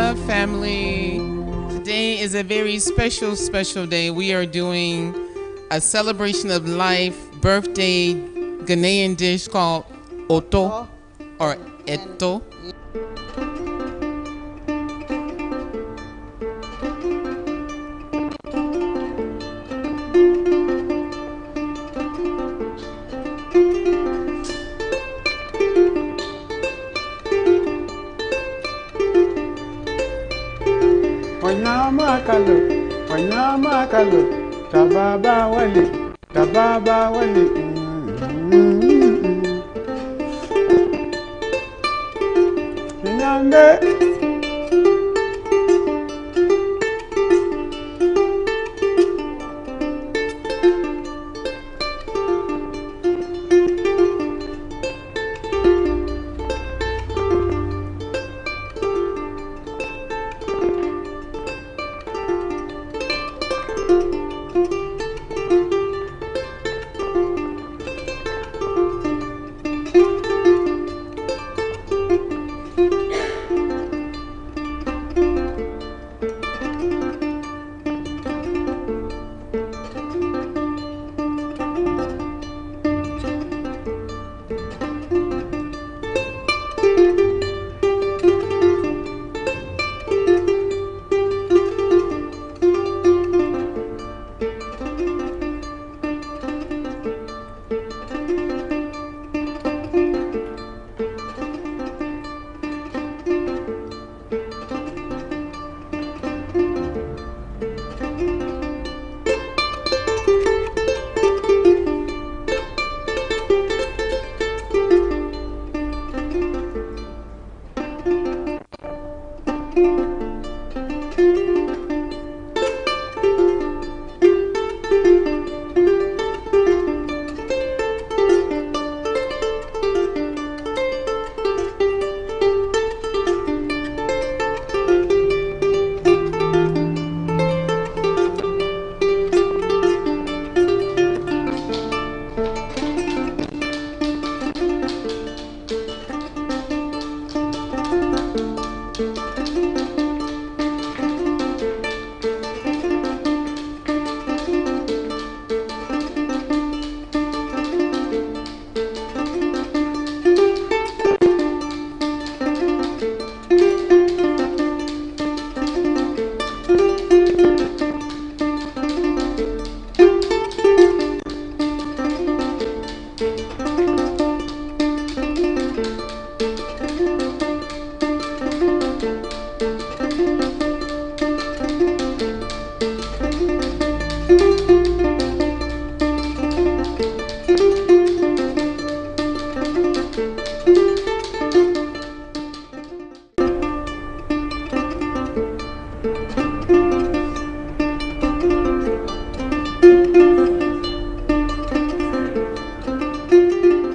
love, family. Today is a very special, special day. We are doing a celebration of life, birthday Ghanaian dish called Oto or Eto. Wanyama kalu, tababa wali. Nyande.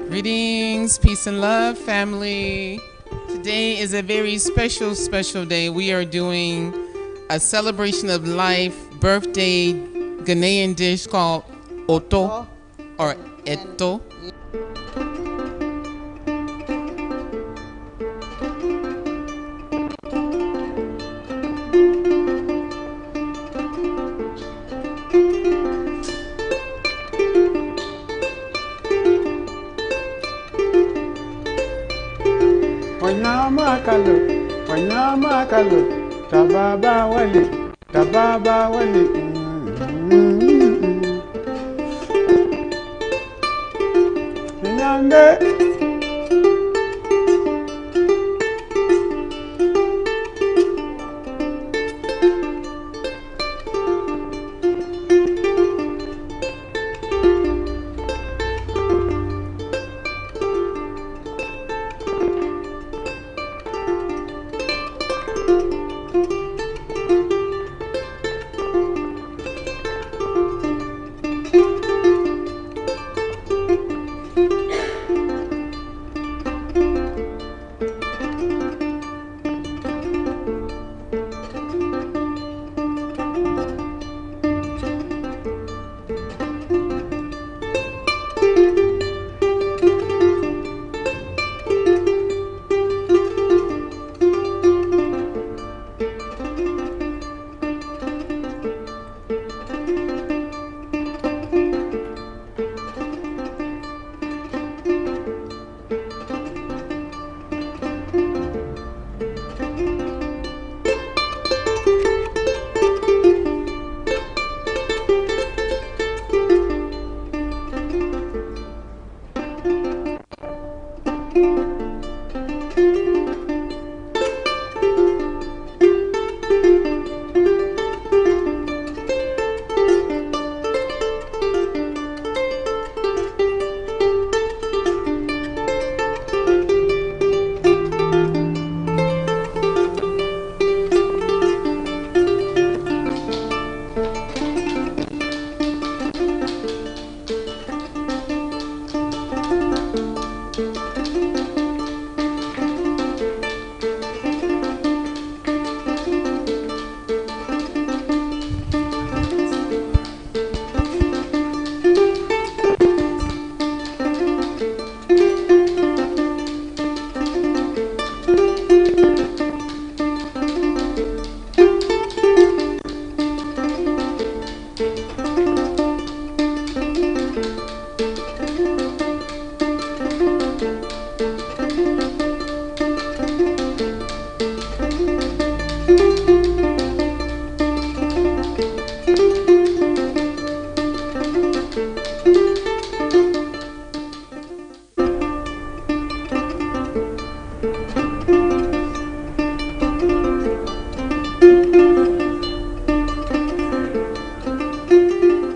Greetings, peace and love, family. Today is a very special, special day. We are doing a celebration of life, birthday Ghanaian dish called Oto or Eto. Wanyama kalu, tababa wali. Nyande.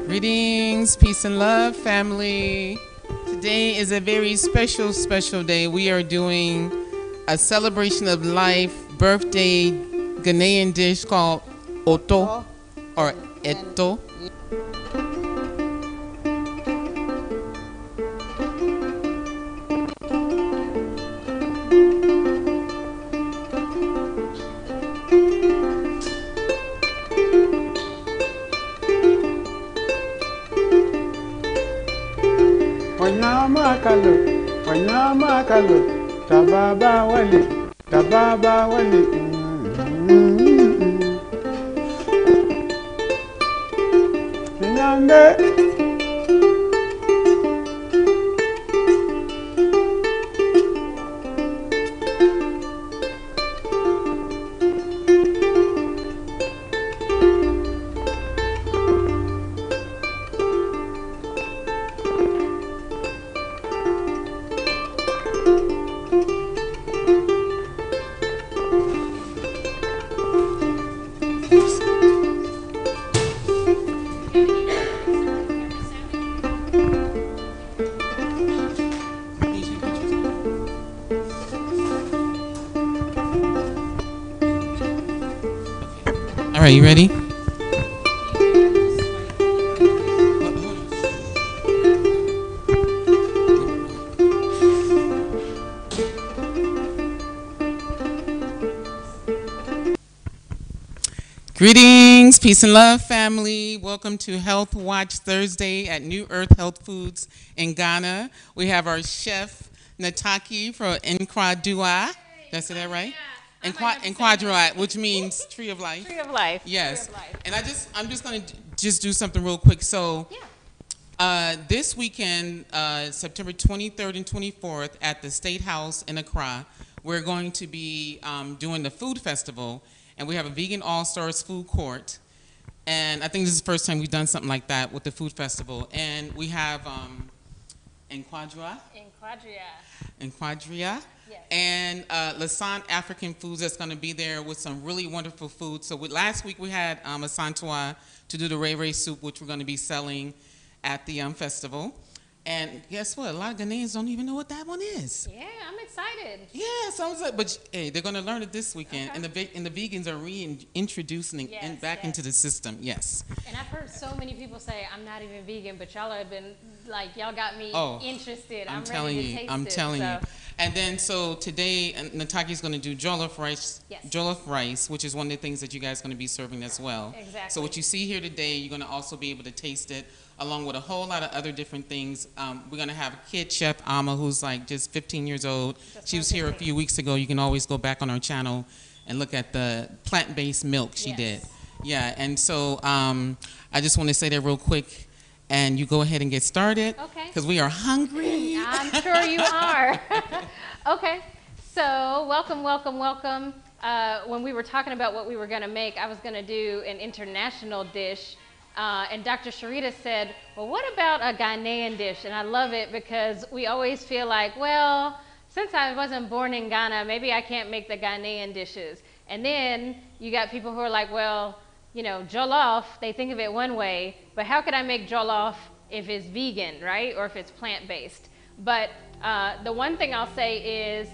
Greetings, peace and love, family. Today is a very special, special day. We are doing a celebration of life, birthday Ghanaian dish called Oto or Eto. Wanyama kalo, tababa wale. Nyande. All right, you ready? Greetings, peace and love, family. Welcome to Health Watch Thursday at New Earth Health Foods in Ghana. We have our chef, Nataki from NkwaDua. Did I say that right? NkwaDua, which means Tree of Life. Tree of Life. Yes. Tree of Life. And I'm just going to just do something real quick. So this weekend, September 23rd and 24th at the State House in Accra, we're going to be doing the food festival. And we have a vegan all-stars food court. And I think this is the first time we've done something like that with the food festival. And we have NkwaDua. Yes. And Lasan African Foods that's going to be there with some really wonderful food. So last week we had Asantua to do the Ray Ray soup, which we're going to be selling at the festival. And guess what? A lot of Ghanaians don't even know what that one is. Yeah, I'm excited. Yeah, so I was like, but hey, they're going to learn it this weekend. Okay. And the vegans are reintroducing it back into the system. Yes. And I've heard so many people say, I'm not even vegan, but y'all have been, like, y'all got me interested. I'm telling ready you. to taste I'm it, telling so. you. And then, so today, Nataki's going to do jollof rice. Yes. Jollof rice, which is one of the things that you guys are going to be serving as well. Exactly. So what you see here today, you're going to also be able to taste it, along with a whole lot of other different things. We're going to have a kid chef, Amma, who's like just 15 years old. She was here a few weeks ago. You can always go back on our channel and look at the plant-based milk she did. Yeah, and so I just want to say that real quick. And you go ahead and get started. Okay. Because we are hungry. I'm sure you are. Okay. So welcome. When we were talking about what we were going to make, I was going to do an international dish. And Dr. Sharita said, well, what about a Ghanaian dish? And I love it because we always feel like, well, since I wasn't born in Ghana, maybe I can't make the Ghanaian dishes. And then you got people who are like, well, you know, jollof, they think of it one way, but how could I make jollof if it's vegan, right? Or if it's plant-based? But the one thing I'll say is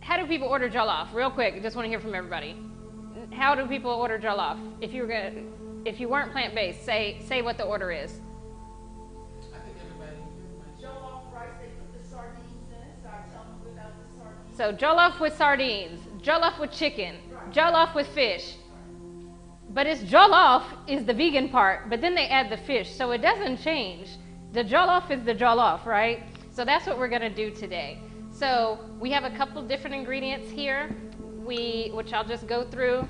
how do people order jollof? Real quick, I just want to hear from everybody. How do people order jollof? If you weren't plant-based, say what the order is. I think everybody. Jollof rice, they put the sardines in it, so I tell them without the sardines. So jollof with sardines, jollof with chicken, jollof with fish. But it's jollof is the vegan part, but then they add the fish, so it doesn't change. The jollof is the jollof, right? So that's what we're gonna do today. So we have a couple different ingredients here, which I'll just go through.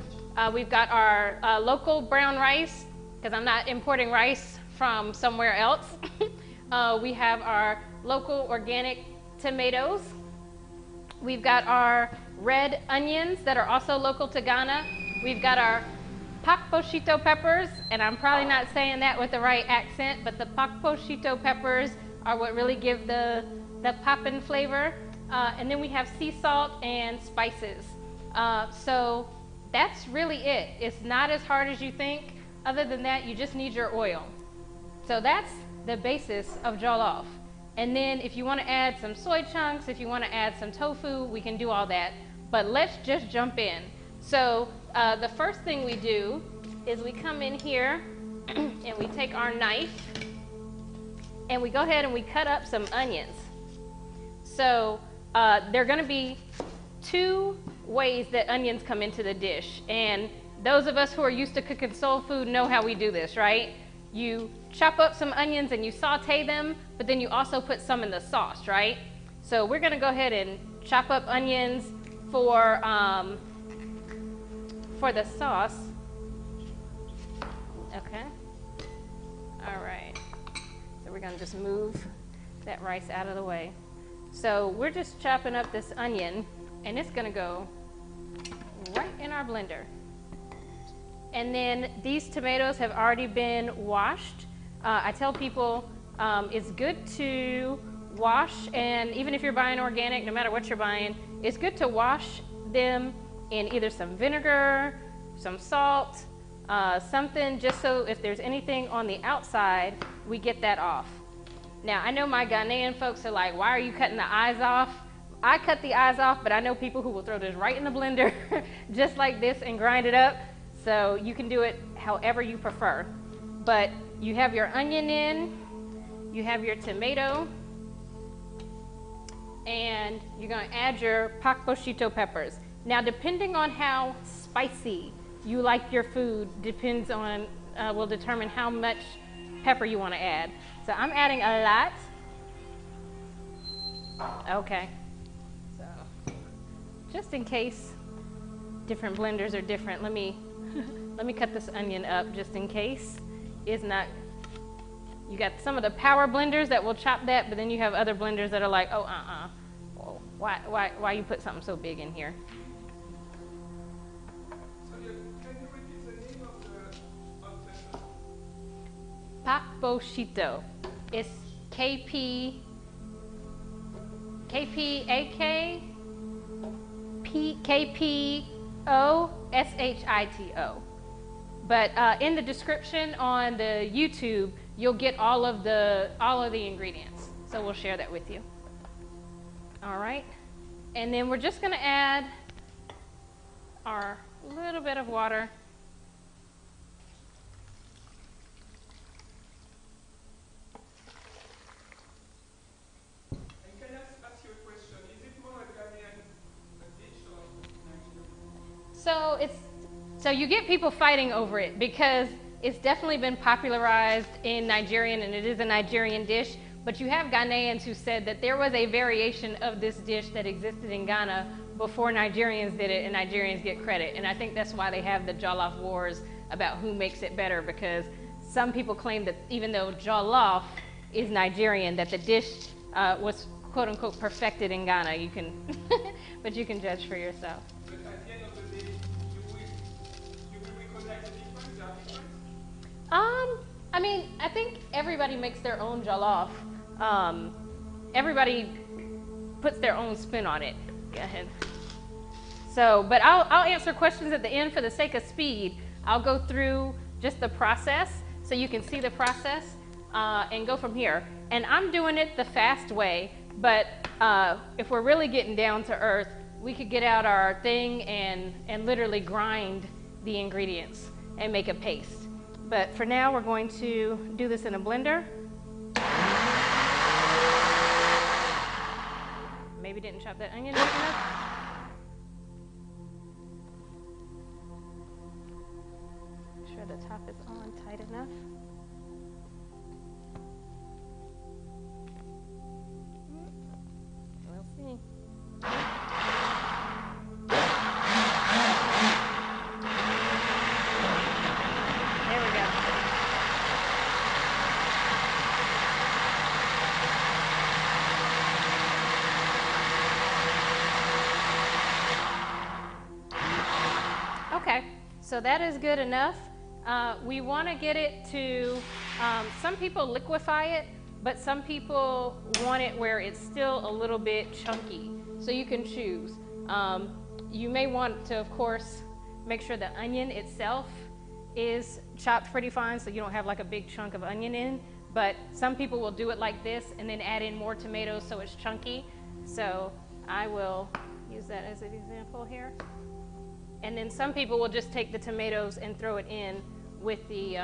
We've got our local brown rice, because I'm not importing rice from somewhere else. We have our local organic tomatoes. We've got our red onions that are also local to Ghana. We've got our pakposhito peppers, and I'm probably not saying that with the right accent, but the pakposhito peppers are what really give the poppin' flavor. And then we have sea salt and spices. So that's really it. It's not as hard as you think. Other than that, you just need your oil. So that's the basis of jollof. And then if you want to add some soy chunks, if you want to add some tofu, we can do all that. But let's just jump in. So the first thing we do is we come in here and we take our knife and we go ahead and we cut up some onions. So there are going to be two ways that onions come into the dish. And those of us who are used to cooking soul food know how we do this, right? You chop up some onions and you saute them, but then you also put some in the sauce, right? So we're going to go ahead and chop up onions for the sauce. Okay. All right. So we're going to just move that rice out of the way. So we're just chopping up this onion, and it's going to go right in our blender. And then these tomatoes have already been washed. I tell people it's good to wash, and even if you're buying organic, no matter what you're buying, it's good to wash them in either some vinegar, some salt, something just so if there's anything on the outside, we get that off. Now, I know my Ghanaian folks are like, why are you cutting the eyes off? I cut the eyes off, but I know people who will throw this right in the blender just like this and grind it up. So you can do it however you prefer. But you have your onion in, you have your tomato, and you're going to add your pakposhito peppers. Now, depending on how spicy you like your food, will determine how much pepper you want to add. So I'm adding a lot. Okay. So just in case different blenders are different, let me cut this onion up just in case. It's not, you got some of the power blenders that will chop that, but then you have other blenders that are like, oh, well, why you put something so big in here? So can you repeat the name of the Pakposhito. It's KPOSHITO. But in the description on the YouTube, you'll get all of the ingredients. So we'll share that with you. All right. And then we're just going to add our little bit of water. And can I ask you a question? Is it more a Ghanaian dish or Nigerian? So you get people fighting over it because it's definitely been popularized in Nigerian, and it is a Nigerian dish. But you have Ghanaians who said that there was a variation of this dish that existed in Ghana before Nigerians did it, and Nigerians get credit. And I think that's why they have the jollof wars about who makes it better, because some people claim that even though jollof is Nigerian, that the dish was quote unquote perfected in Ghana. You can, but you can judge for yourself. But at the end of the day, you will recognize the difference? There are differences? I mean, I think everybody makes their own jollof. Everybody puts their own spin on it. Go ahead. So, but I'll answer questions at the end for the sake of speed. I'll go through just the process so you can see the process and go from here. And I'm doing it the fast way, but if we're really getting down to earth, we could get out our thing and literally grind the ingredients and make a paste. But for now, we're going to do this in a blender. Maybe didn't chop that onion big enough. Make sure the top is on tight enough. We'll see. There we go. Okay, so that is good enough. We want to get it to, some people liquefy it, but some people want it where it's still a little bit chunky. So you can choose. You may want to, of course, make sure the onion itself is chopped pretty fine so you don't have like a big chunk of onion in, but some people will do it like this and then add in more tomatoes so it's chunky. So I will use that as an example here. And then some people will just take the tomatoes and throw it in with the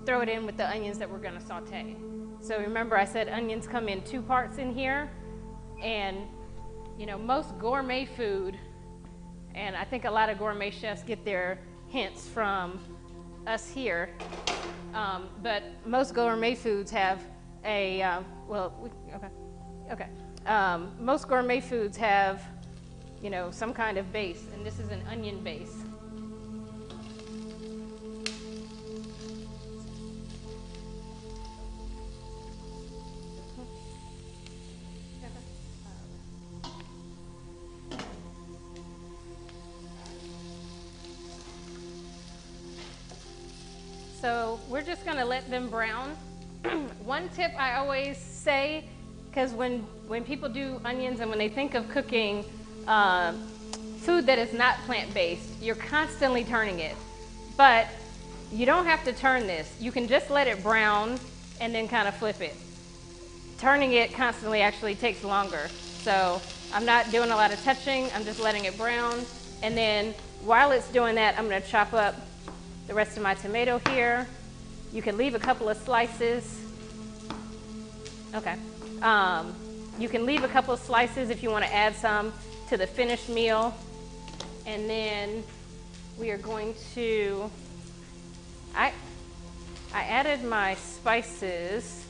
onions that we're going to saute. So remember I said onions come in 2 parts in here, and you know, most gourmet food, and I think a lot of gourmet chefs get their hints from us here, but most gourmet foods have a, most gourmet foods have, you know, some kind of base, and this is an onion base. So we're just going to let them brown. One tip I always say, because when people do onions and when they think of cooking food that is not plant-based, you're constantly turning it. But you don't have to turn this. You can just let it brown and then kind of flip it. Turning it constantly actually takes longer. So I'm not doing a lot of touching. I'm just letting it brown. And then while it's doing that, I'm going to chop up the rest of my tomato here. You can leave a couple of slices. Okay. You can leave a couple of slices if you want to add some to the finished meal. And then we are going to, I added my spices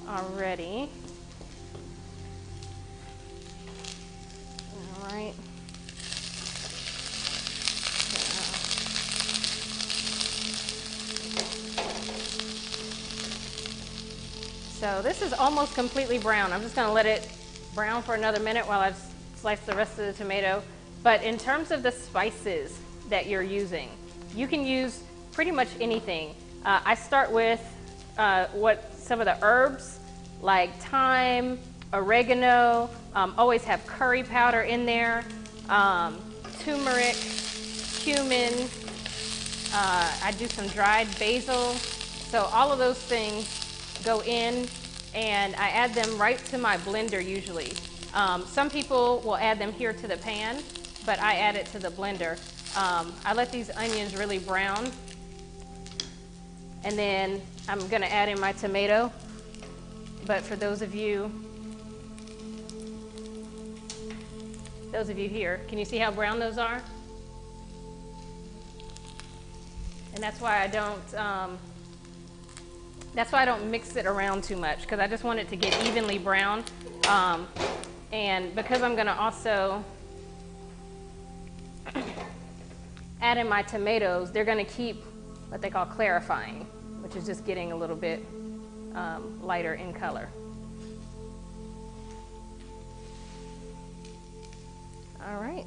already. All right. So this is almost completely brown. I'm just going to let it brown for another minute while I slice the rest of the tomato. But in terms of the spices that you're using, you can use pretty much anything. I start with some of the herbs like thyme, oregano, always have curry powder in there, turmeric, cumin, I do some dried basil. So all of those things go in, and I add them right to my blender usually. Some people will add them here to the pan, but I add it to the blender. I let these onions really brown, and then I'm gonna add in my tomato. But for those of you here, can you see how brown those are? And that's why I don't mix it around too much, because I just want it to get evenly brown. And because I'm going to also add in my tomatoes, they're going to keep what they call clarifying, which is just getting a little bit lighter in color. All right.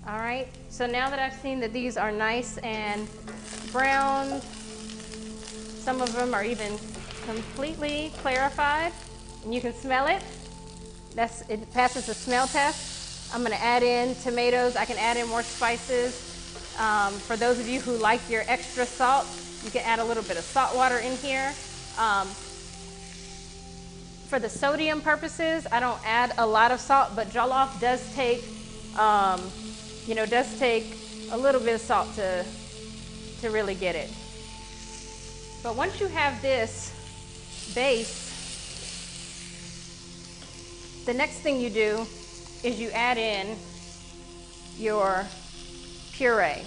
All right, so now that I've seen that these are nice and browned, some of them are even completely clarified, and you can smell it. It passes the smell test. I'm gonna add in tomatoes. I can add in more spices. For those of you who like your extra salt, you can add a little bit of salt water in here. For the sodium purposes, I don't add a lot of salt, but jollof does take does take a little bit of salt to really get it. But once you have this base, the next thing you do is you add in your puree.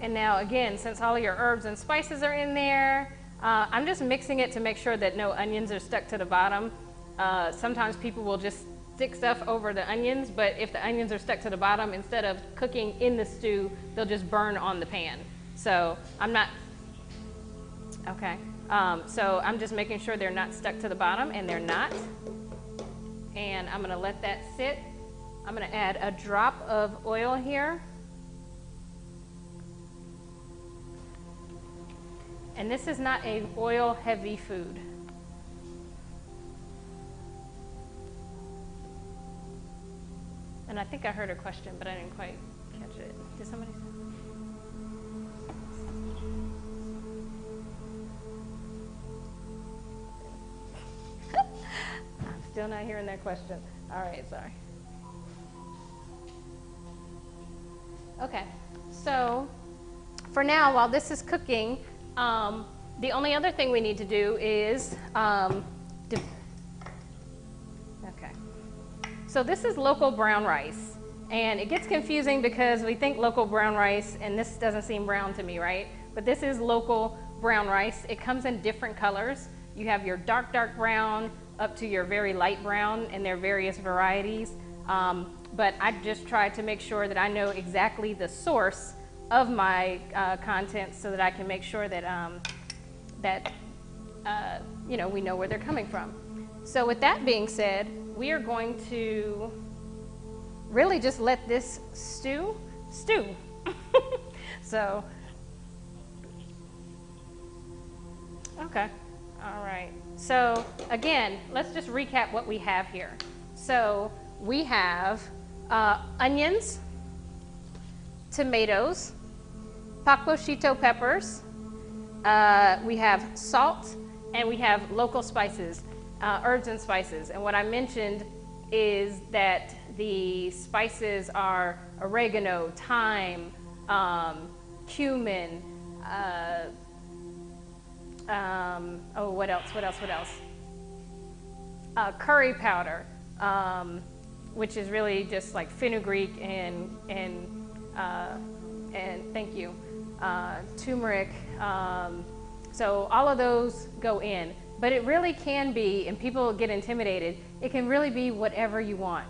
And And now again, since all of your herbs and spices are in there, I'm just mixing it to make sure that no onions are stuck to the bottom. Sometimes people will just stick stuff over the onions, but if the onions are stuck to the bottom, instead of cooking in the stew, they'll just burn on the pan. So I'm not, okay. So I'm just making sure they're not stuck to the bottom, and they're not. And I'm gonna let that sit. I'm gonna add a drop of oil here. And this is not a oil-heavy food. And I think I heard a question, but I didn't quite catch it. Did somebody say? I'm still not hearing that question. All right, sorry. Okay, so for now, while this is cooking, the only other thing we need to do is, okay. So this is local brown rice, and it gets confusing because we think local brown rice, and this doesn't seem brown to me, right? But this is local brown rice. It comes in different colors. You have your dark brown up to your very light brown, and there are various varieties. But I just tried to make sure that I know exactly the source of my content so that I can make sure that, you know, we know where they're coming from. So with that being said, we are going to really just let this stew. So, okay, all right. So again, let's just recap what we have here. So we have onions, tomatoes, pakposhito peppers, we have salt, and we have local spices, herbs and spices. And what I mentioned is that the spices are oregano, thyme, cumin, oh, what else? Curry powder, which is really just like fenugreek and thank you, turmeric. So all of those go in, but it really can be, and people get intimidated, it can really be whatever you want.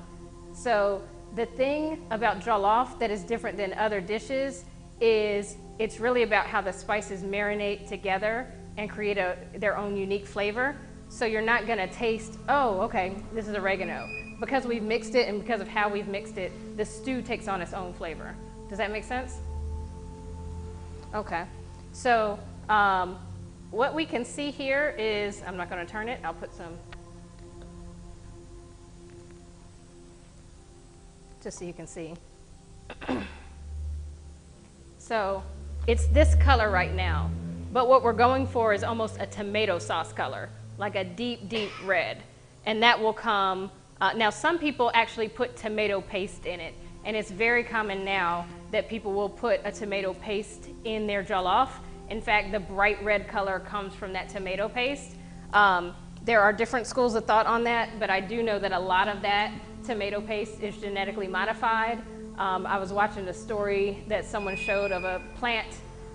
So the thing about jollof that is different than other dishes is it's really about how the spices marinate together and create their own unique flavor. So you're not gonna taste, oh, okay, this is oregano. Because we've mixed it and because of how we've mixed it, the stew takes on its own flavor. Does that make sense? Okay, so what we can see here is, I'm not gonna turn it, I'll put some, just so you can see. So it's this color right now, but what we're going for is almost a tomato sauce color, like a deep, deep red. And that will come, now some people actually put tomato paste in it, and it's very common now that people will put a tomato paste in their jollof. In fact, the bright red color comes from that tomato paste. There are different schools of thought on that, but I do know that a lot of that tomato paste is genetically modified. I was watching a story that someone showed of a plant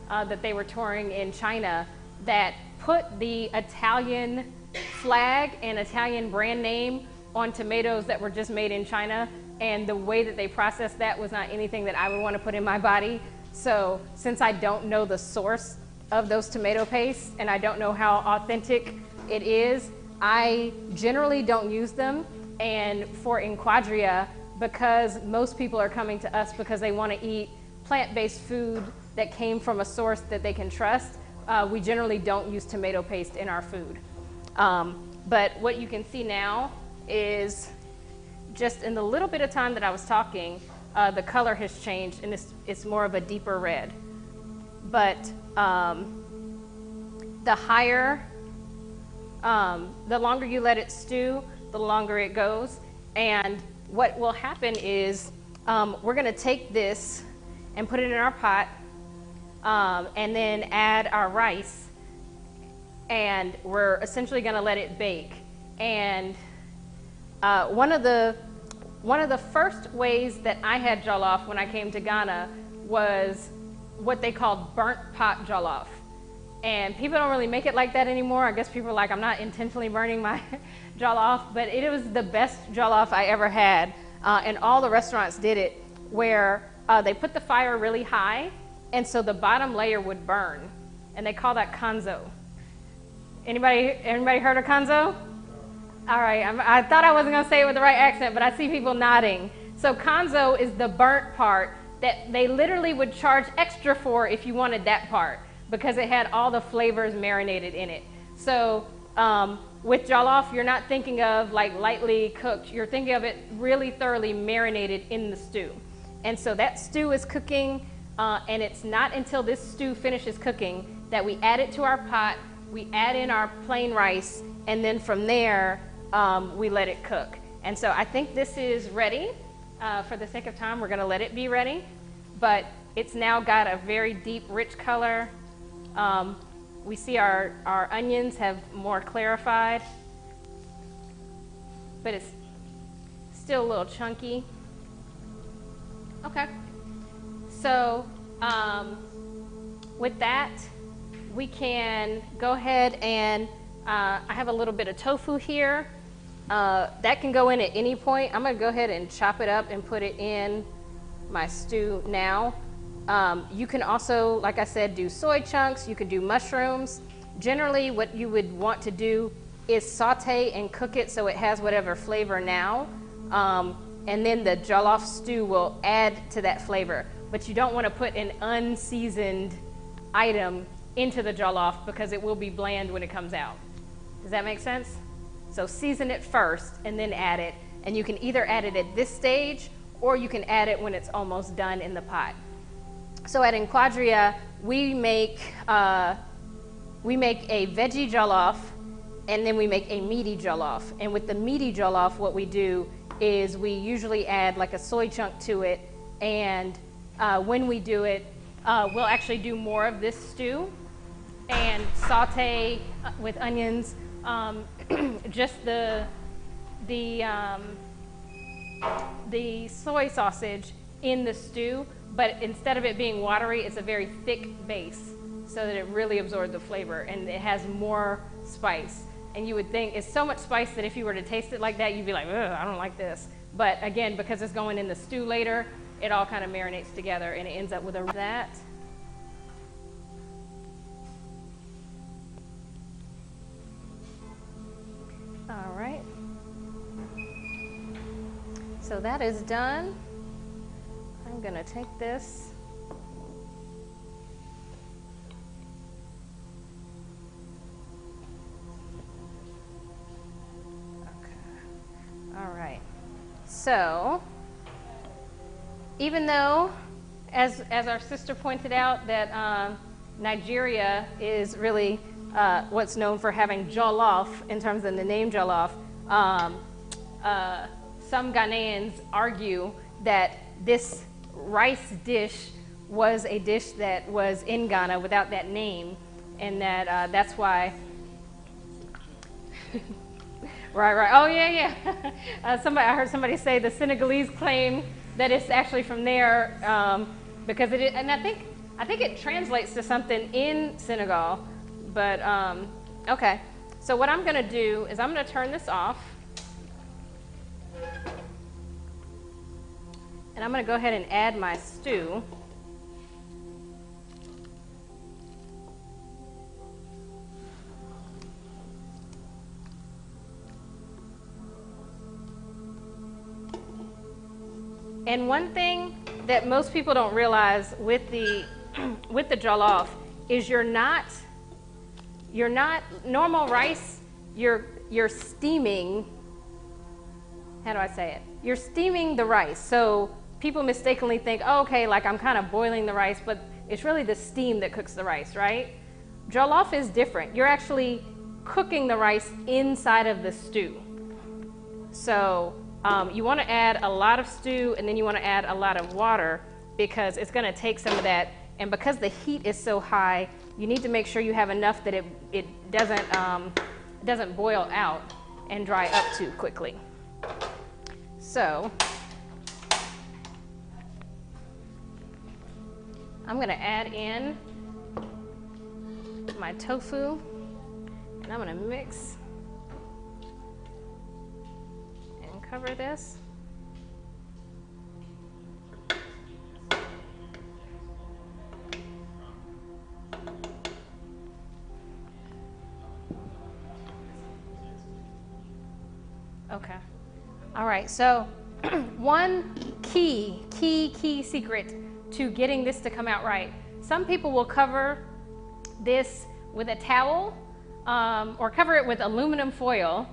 that they were touring in China that put the Italian flag and Italian brand name on tomatoes that were just made in China, and the way that they processed that was not anything that I would want to put in my body. So since I don't know the source of those tomato pastes and I don't know how authentic it is, I generally don't use them. And for NkwaDua, because most people are coming to us because they want to eat plant-based food that came from a source that they can trust, we generally don't use tomato paste in our food. But what you can see now is just in the little bit of time that I was talking, the color has changed and it's more of a deeper red. But the higher, the longer you let it stew, the longer it goes. And what will happen is we're gonna take this and put it in our pot and then add our rice, and we're essentially gonna let it bake. And one of the first ways that I had jollof when I came to Ghana was what they called burnt pot jollof. And people don't really make it like that anymore. I guess people are like, I'm not intentionally burning my jollof, but it was the best jollof I ever had. And all the restaurants did it, where they put the fire really high, and so the bottom layer would burn. And they call that kanzo. Anybody heard of kanzo? All right, I thought I wasn't gonna say it with the right accent, but I see people nodding. So kanzo is the burnt part that they literally would charge extra for if you wanted that part, because it had all the flavors marinated in it. So with jollof, you're not thinking of like lightly cooked, you're thinking of it really thoroughly marinated in the stew. And so that stew is cooking, and it's not until this stew finishes cooking that we add it to our pot, we add in our plain rice, and then from there, we let it cook. And so I think this is ready. For the sake of time, we're gonna let it be ready, but it's now got a very deep, rich color. We see our onions have more clarified, but it's still a little chunky. Okay, so with that, we can go ahead and I have a little bit of tofu here. That can go in at any point. I'm gonna go ahead and chop it up and put it in my stew now. You can also, like I said, do soy chunks, you could do mushrooms. Generally, what you would want to do is saute and cook it so it has whatever flavor now. And then the jollof stew will add to that flavor. But you don't want to put an unseasoned item into the jollof because it will be bland when it comes out. Does that make sense? So season it first and then add it. And you can either add it at this stage or you can add it when it's almost done in the pot. So at NkwaDua, we make a veggie jollof and then we make a meaty jollof. And with the meaty jollof, what we do is we usually add like a soy chunk to it. And when we do it, we'll actually do more of this stew and saute with onions, just the soy sausage in the stew, but instead of it being watery, it's a very thick base so that it really absorbs the flavor and it has more spice. And you would think it's so much spice that if you were to taste it like that, you'd be like, ugh, I don't like this. But again, because it's going in the stew later, it all kind of marinates together and it ends up with that. All right. So that is done. I'm gonna take this. Okay. All right. So, even though, as our sister pointed out, that Nigeria is really what's known for having jollof in terms of the name jollof, some Ghanaians argue that this rice dish was a dish that was in Ghana without that name, and that that's why. Right. Oh yeah. I heard somebody say the Senegalese claim that it's actually from there because it is, and I think it translates to something in Senegal. But okay. So what I'm going to do is I'm going to turn this off. And I'm going to go ahead and add my stew. And one thing that most people don't realize with the jollof is you're not normal rice, you're steaming. How do I say it? You're steaming the rice. So people mistakenly think, oh, okay, like I'm kind of boiling the rice, but it's really the steam that cooks the rice, right? Jollof is different. You're actually cooking the rice inside of the stew. So you want to add a lot of stew and then you want to add a lot of water because it's going to take some of that. And because the heat is so high, you need to make sure you have enough that it doesn't boil out and dry up too quickly. So I'm going to add in my tofu, and I'm going to mix and cover this. Okay. All right. So one key secret to getting this to come out right. Some people will cover this with a towel or cover it with aluminum foil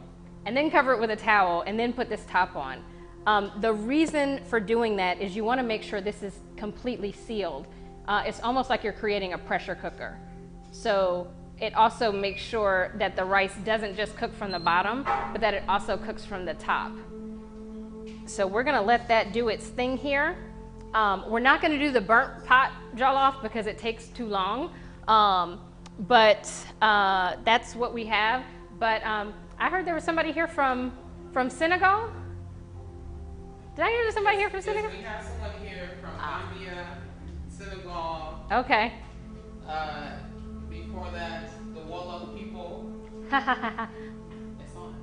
and then cover it with a towel and then put this top on. The reason for doing that is you want to make sure this is completely sealed. It's almost like you're creating a pressure cooker. So it also makes sure that the rice doesn't just cook from the bottom, but that it also cooks from the top. So we're gonna let that do its thing here. We're not gonna do the burnt pot jollof because it takes too long, but that's what we have. But I heard there was somebody here from Senegal. Did I hear there's somebody here from Senegal? We have someone here from Gambia, Senegal. Okay. Before that, the Wolof people. It's on.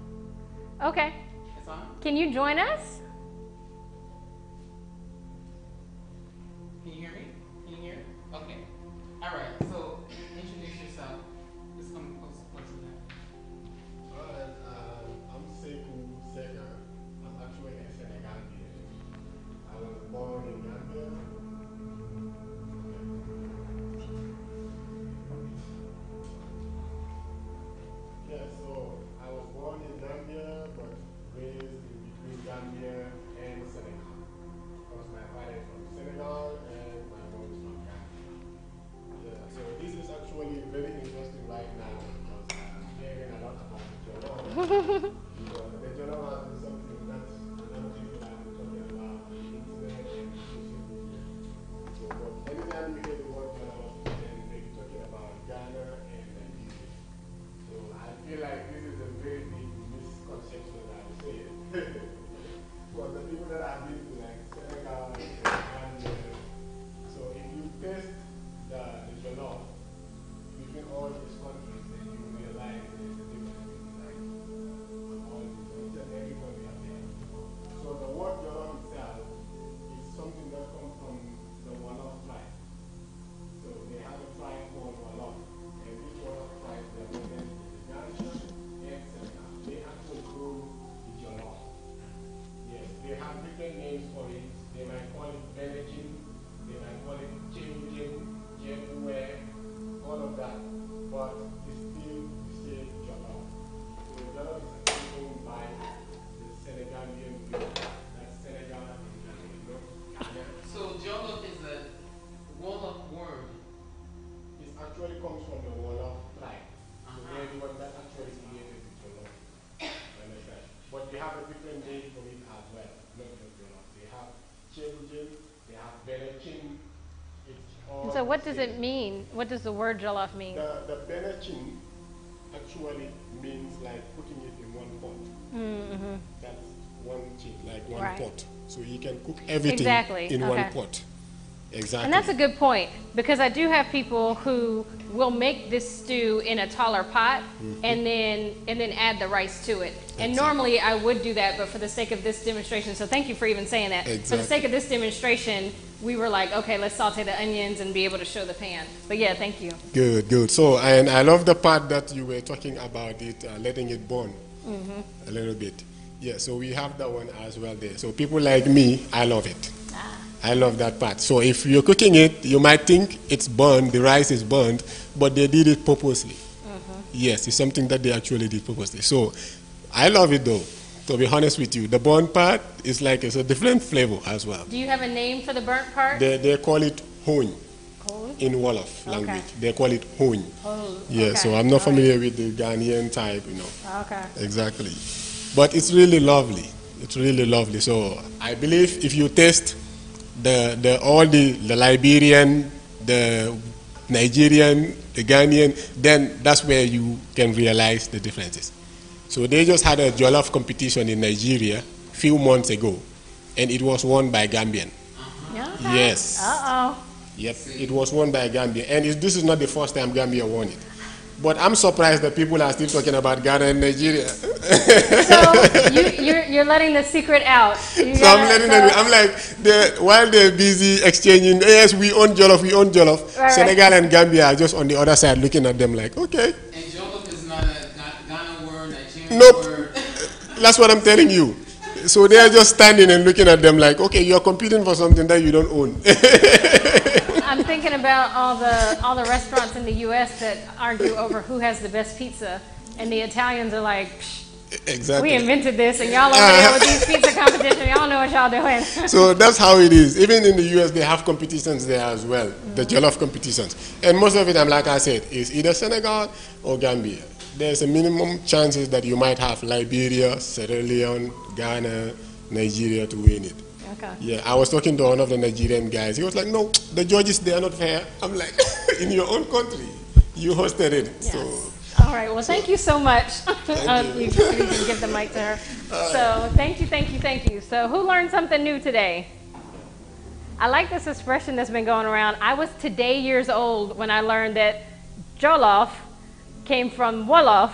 Okay. It's on. Can you join us? Can you hear me? Can you hear? Okay. All right. So introduce yourself. Just come close to that. Alright, I'm Sekou Seka. I'm actually a Senegambian. I was born in Gambia. Yeah, so I was born in Gambia, but raised in between Gambia and Senegal. Because my father is from Senegal and my mom is from Gambia. Yeah, so this is actually very interesting right now because I'm hearing a lot about the JOLLOF. Because the JOLLOF has been something that a lot of people have been talking about on the internet and social media. So, but anytime you hear the word JOLLOF, then they're talking about Ghana and Nigeria. So I feel like this is a very big misconception, I would say. For the people that have been to like Senegal and Gambia, so if you test the jollof between all these countries, then you realize there's a difference like on all these everybody up there. So the word jollof itself is something that comes from the Wolof tribe. So they have a tribe called Wolof, and this Wolof tribe they are present in Gambia and Senegal. They actually grow the jollof. Yes, they have different names for it. They might call it Benachin, they might call it Chimjim, Jemwe, all of that. But it's still the same jollof. So jollof is actually owned by the Senegalian people. That's Senegal and Ghana. So Jollof is a Wolof word. It actually comes from the Wolof tribe. So everyone that actually created the jollof. Understand? But they have a different name for it as well. Not just jollof. They have Chimjim, they have Benachin. So what does it mean? What does the word jollof mean? The Benachin actually means like putting it in one pot. Mm-hmm. That's one chin, like one Right. pot. So you can cook everything Exactly, in okay. one pot. Exactly. And that's a good point because I do have people who will make this stew in a taller pot and then add the rice to it. And Exactly. normally I would do that, but for the sake of this demonstration, so thank you for even saying that. For the Exactly. sake of this demonstration, we were like, okay, let's saute the onions and be able to show the pan. But yeah, thank you. Good, good. So, and I love the part that you were talking about it, letting it burn a little bit. Yeah, so we have that one as well there. So people like me, I love it. I love that part. So if you're cooking it, you might think it's burned, the rice is burned, but they did it purposely. Yes, it's something that they actually did purposely. So I love it though, to be honest with you. The burnt part is like, it's a different flavor as well. Do you have a name for the burnt part? They call it hoon Cold? in Wolof language. Okay. They call it hoon. Oh, Yeah, okay. so I'm not familiar with the Ghanaian type, you know. Okay. Exactly. But it's really lovely. It's really lovely. So I believe if you taste all the Liberian, the Nigerian, the Ghanaian, then that's where you can realize the differences. So they just had a jollof competition in Nigeria few months ago, and it was won by Gambian. Okay. Yes. Uh-oh. Yep, it was won by Gambia, and this is not the first time Gambia won it. But I'm surprised that people are still talking about Ghana and Nigeria. So you're letting the secret out. So I'm letting them. I'm like, while they're busy exchanging, yes, we own Jollof, we own Jollof. Right, Senegal and Gambia are just on the other side looking at them like, okay. And Jollof is not a Ghana word, Nigerian Nope. word. That's what I'm telling you. So they are just standing and looking at them like, okay, you're competing for something that you don't own. I'm thinking about all the restaurants in the U.S. that argue over who has the best pizza, and the Italians are like, Exactly. we invented this, and y'all over there with these pizza competition, y'all know what y'all doing. So that's how it is. Even in the US, they have competitions there as well, the Jollof competitions. And most of it, like I said, is either Senegal or Gambia. There's a minimum chances that you might have Liberia, Sierra Leone, Ghana, Nigeria to win it. Okay. Yeah, I was talking to one of the Nigerian guys. He was like, no, the judges, they are not fair. I'm like, in your own country, you hosted it. Yes. So. All right, well, thank you so much. You can give the mic to her. So thank you. So who learned something new today? I like this expression that's been going around. I was today years old when I learned that Jollof came from Wolof,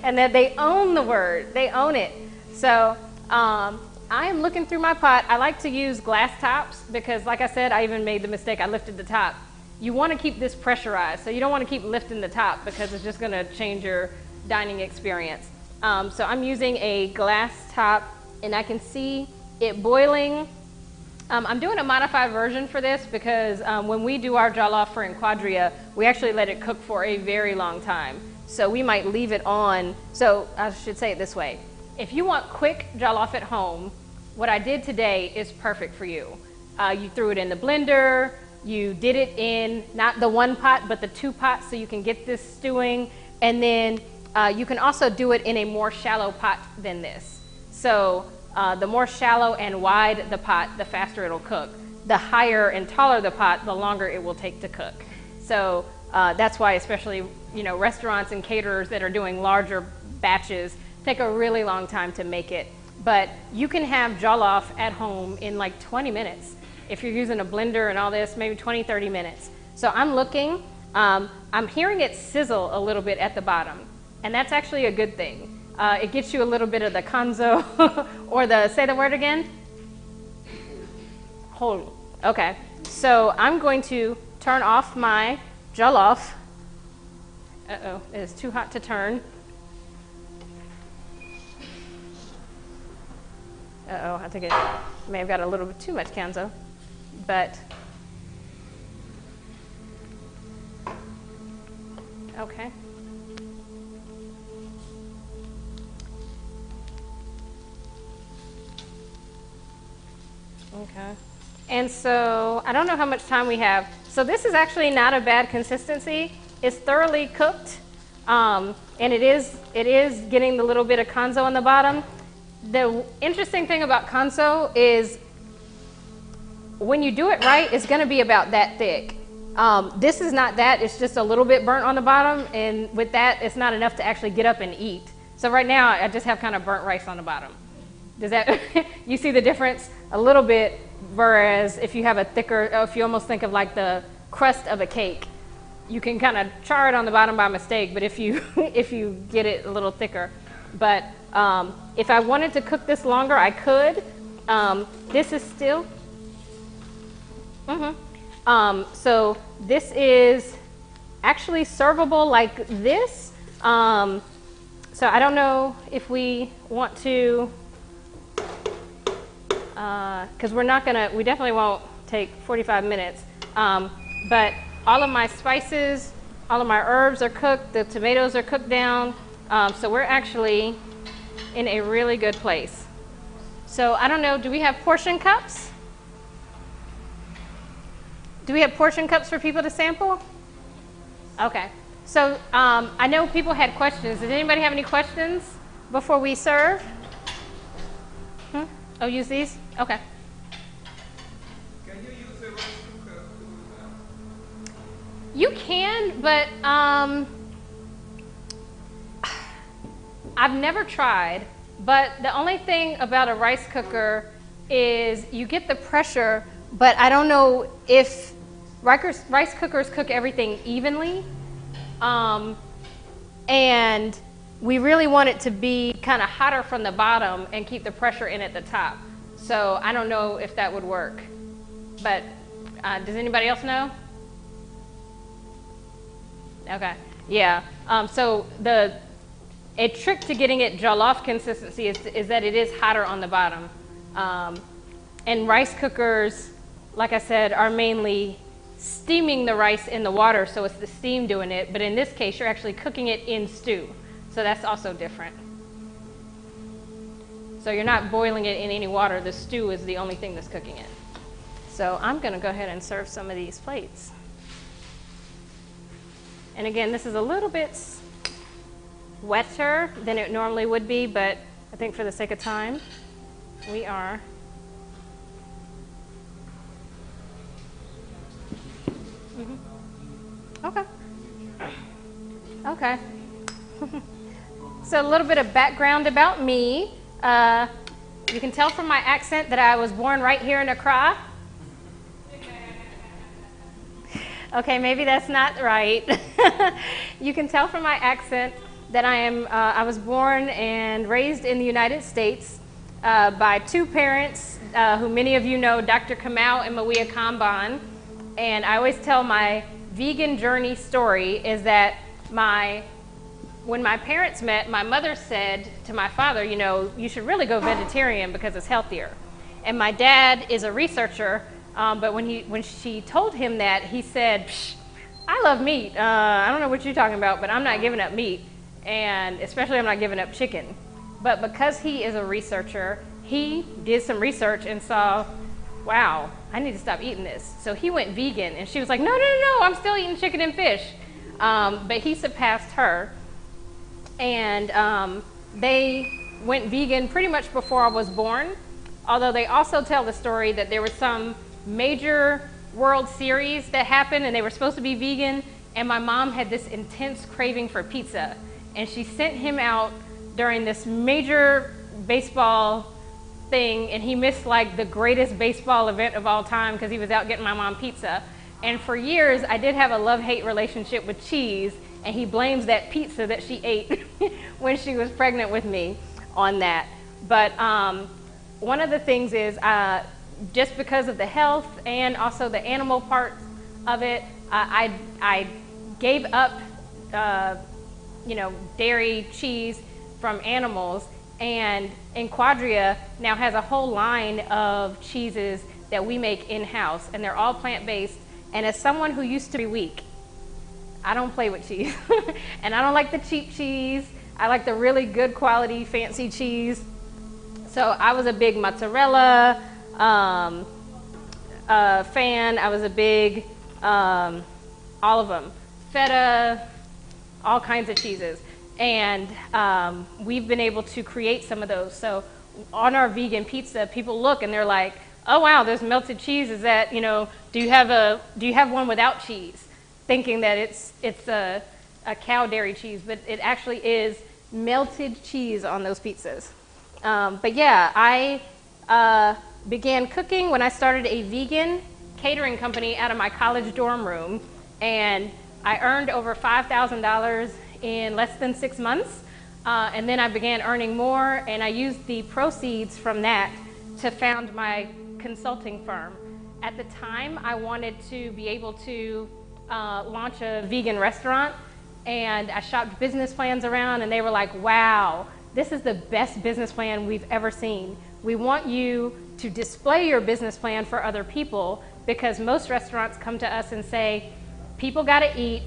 and that they own the word, they own it. So I am looking through my pot. I like to use glass tops because, like I said, I even made the mistake, I lifted the top. You want to keep this pressurized, so you don't want to keep lifting the top because it's just going to change your dining experience. So I'm using a glass top, and I can see it boiling. I'm doing a modified version for this because when we do our jollof for NkwaDua, we actually let it cook for a very long time. So we might leave it on. So I should say it this way. If you want quick jollof at home, what I did today is perfect for you. You threw it in the blender. You did it in not the one pot, but the two pots, so you can get this stewing. And then you can also do it in a more shallow pot than this. So the more shallow and wide the pot, the faster it'll cook. The higher and taller the pot, the longer it will take to cook. So that's why, especially restaurants and caterers that are doing larger batches take a really long time to make it. But you can have jollof at home in like 20 minutes. If you're using a blender and all this, maybe 20, 30 minutes. So I'm looking, I'm hearing it sizzle a little bit at the bottom, and that's actually a good thing. It gets you a little bit of the kanzo, or say the word again? Hold, okay. So I'm going to turn off my jollof. Uh-oh, it is too hot to turn. Uh-oh, I think it may have got a little bit too much kanzo. But, okay. Okay. And so, I don't know how much time we have. So this is actually not a bad consistency. It's thoroughly cooked, and it is getting the little bit of kanzo on the bottom. The interesting thing about kanzo is when you do it right, it's going to be about that thick. This is not that. It's just a little bit burnt on the bottom, and with that, it's not enough to actually get up and eat. So right now, I just have kind of burnt rice on the bottom. Does that, you see the difference? A little bit, whereas if you have a thicker, if you almost think of like the crust of a cake, you can kind of char it on the bottom by mistake, but if you, if you get it a little thicker. But if I wanted to cook this longer, I could. This is still, so this is actually servable like this. So I don't know if we want to, because we're not gonna, we definitely won't take 45 minutes. But all of my spices, all of my herbs are cooked, the tomatoes are cooked down. So we're actually in a really good place. So I don't know, do we have portion cups? Do we have portion cups for people to sample? Okay. So I know people had questions. Does anybody have any questions before we serve? Oh, use these? Okay. Can you use a rice cooker? You can, but I've never tried. But the only thing about a rice cooker is you get the pressure But I don't know if rice cookers cook everything evenly. And we really want it to be kind of hotter from the bottom and keep the pressure in at the top. So I don't know if that would work. But does anybody else know? Okay, yeah. So a trick to getting it jollof consistency is that it is hotter on the bottom. And rice cookers, like I said, are mainly steaming the rice in the water, so it's the steam doing it. But in this case, you're actually cooking it in stew. So that's also different. So you're not boiling it in any water. The stew is the only thing that's cooking it. So I'm going to go ahead and serve some of these plates. And again, this is a little bit wetter than it normally would be, but I think for the sake of time, we are. Okay. Okay. So a little bit of background about me. You can tell from my accent that I was born right here in Nkrumah. Okay, maybe that's not right. You can tell from my accent that I was born and raised in the United States by two parents who many of you know, Dr. Kwame and Nataki Kambon. And I always tell my vegan journey story is that when my parents met, my mother said to my father, you know, you should really go vegetarian because it's healthier. And my dad is a researcher, but when she told him that, he said, I love meat. I don't know what you're talking about, but I'm not giving up meat. And especially I'm not giving up chicken. But because he is a researcher, he did some research and saw, wow, I need to stop eating this. So he went vegan, and she was like, no, I'm still eating chicken and fish. But he surpassed her. And they went vegan pretty much before I was born, although they also tell the story that there was some major World Series that happened and they were supposed to be vegan, and my mom had this intense craving for pizza, and she sent him out during this major baseball thing, and he missed like the greatest baseball event of all time because he was out getting my mom pizza. And for years I did have a love-hate relationship with cheese, and he blames that pizza that she ate when she was pregnant with me on that. But one of the things is just because of the health and also the animal part of it, I gave up dairy, cheese from animals, and NkwaDua now has a whole line of cheeses that we make in-house, and they're all plant-based. And as someone who used to be weak, I don't play with cheese. And I don't like the cheap cheese. I like the really good quality fancy cheese. So I was a big mozzarella fan. I was a big, all of them, feta, all kinds of cheeses. And we've been able to create some of those. So on our vegan pizza, people look and they're like, oh wow, there's melted cheese. Is that, do you have one without cheese? Thinking that it's a cow dairy cheese, but it actually is melted cheese on those pizzas. But yeah, I began cooking when I started a vegan catering company out of my college dorm room, and I earned over $5,000 in less than 6 months, and then I began earning more, and I used the proceeds from that to found my consulting firm. At the time, I wanted to be able to launch a vegan restaurant, and I shopped business plans around, and they were like, wow, this is the best business plan we've ever seen. We want you to display your business plan for other people, because most restaurants come to us and say, people gotta eat,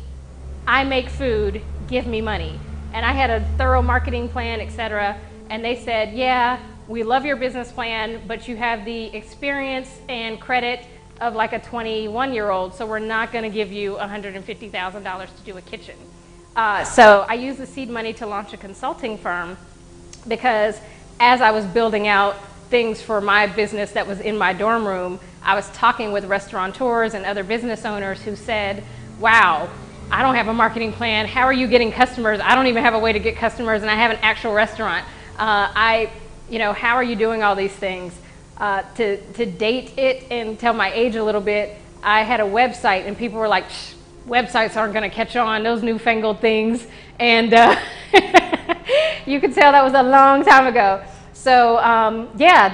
I make food, give me money. And I had a thorough marketing plan, etc. And they said, yeah, we love your business plan, but you have the experience and credit of like a 21-year-old, so we're not gonna give you $150,000 to do a kitchen. So I used the seed money to launch a consulting firm, because as I was building out things for my business that was in my dorm room, I was talking with restaurateurs and other business owners who said, wow, I don't have a marketing plan. How are you getting customers? I don't even have a way to get customers, and I have an actual restaurant. How are you doing all these things? To date it and tell my age a little bit, I had a website and people were like, websites aren't going to catch on, those newfangled things. And you could tell that was a long time ago. So yeah,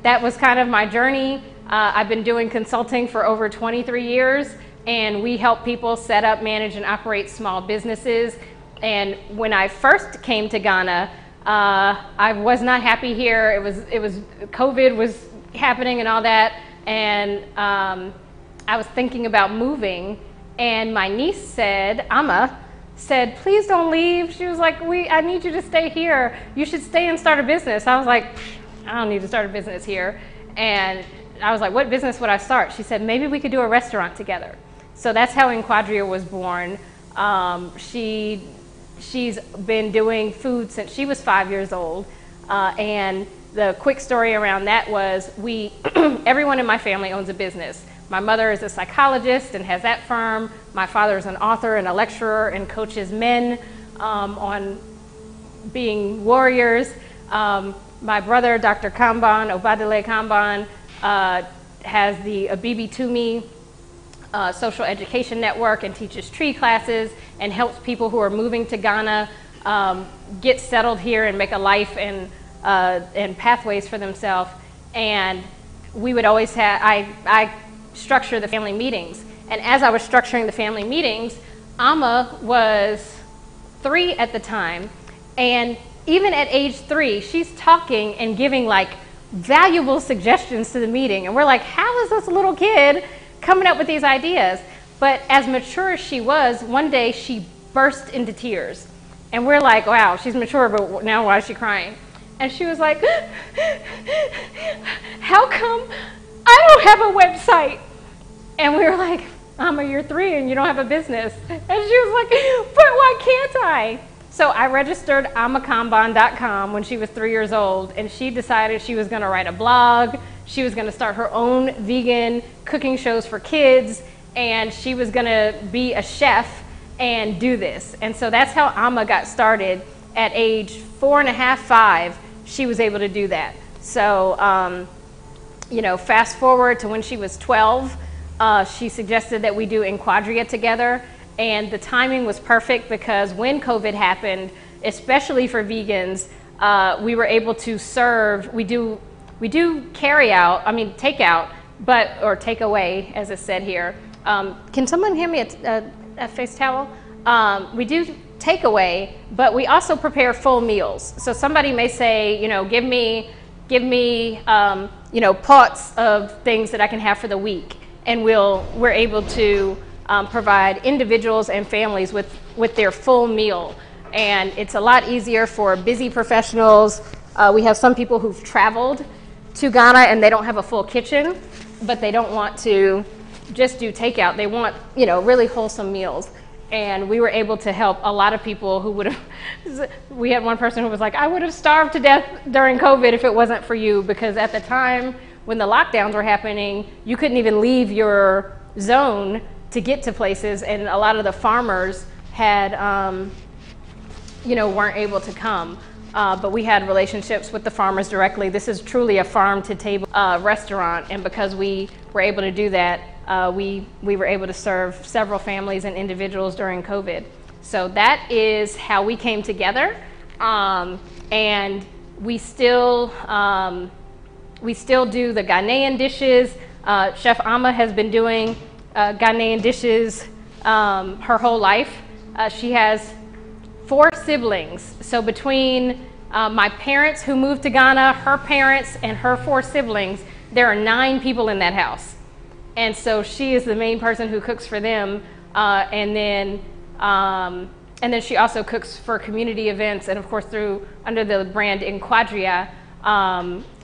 that was kind of my journey. I've been doing consulting for over 23 years, and we help people set up, manage, and operate small businesses. And when I first came to Ghana, I was not happy here. It was COVID was happening and all that, and I was thinking about moving. And my niece said, Amma said, please don't leave. She was like, I need you to stay here. You should stay and start a business. I was like, I don't need to start a business here. And I was like, what business would I start? She said, maybe we could do a restaurant together. So that's how NkwaDua was born. She's been doing food since she was 5 years old. And the quick story around that was everyone in my family owns a business. My mother is a psychologist and has that firm. My father is an author and a lecturer and coaches men on being warriors. My brother, Dr. Kambon, Obadile Kambon, has the Abibi Tumi social education network and teaches tree classes and helps people who are moving to Ghana get settled here and make a life and pathways for themselves. And we would always have, I structure the family meetings. And as I was structuring the family meetings, Amma was 3 at the time. And even at age 3, she's talking and giving like valuable suggestions to the meeting. And we're like, how is this little kid coming up with these ideas? But as mature as she was, one day she burst into tears. And we're like, wow, she's mature, but now why is she crying? And she was like, how come I don't have a website? And we were like, Amma, you're 3 and you don't have a business. And she was like, but why can't I? So I registered ammakambon.com when she was 3 years old, and she decided she was gonna write a blog, she was gonna start her own vegan cooking shows for kids, and she was gonna be a chef and do this. And so that's how Amma got started. At age 4.5, 5, she was able to do that. So, you know, fast forward to when she was 12, she suggested that we do NkwaDua together. And the timing was perfect because when COVID happened, especially for vegans, we were able to serve, we do takeout, or takeaway, as it's said here. Can someone hand me a face towel? We do takeaway, but we also prepare full meals. So somebody may say, you know, give me, you know, pots of things that I can have for the week. And we're able to provide individuals and families with their full meal. And it's a lot easier for busy professionals. We have some people who've traveled to Ghana and they don't have a full kitchen, but they don't want to just do takeout. They want, you know, really wholesome meals. And we were able to help a lot of people who would have, we had one person who was like, I would have starved to death during COVID if it wasn't for you, because at the time when the lockdowns were happening, you couldn't even leave your zone to get to places, and a lot of the farmers had, you know, weren't able to come. But we had relationships with the farmers directly. This is truly a farm-to-table restaurant, and because we were able to do that, we were able to serve several families and individuals during COVID. So that is how we came together, and we still do the Ghanaian dishes. Chef Amma has been doing Ghanaian dishes her whole life. She has 4 siblings. So between my parents who moved to Ghana, her parents, and her 4 siblings, there are 9 people in that house. And so she is the main person who cooks for them. And then she also cooks for community events, and of course under the brand NkwaDua,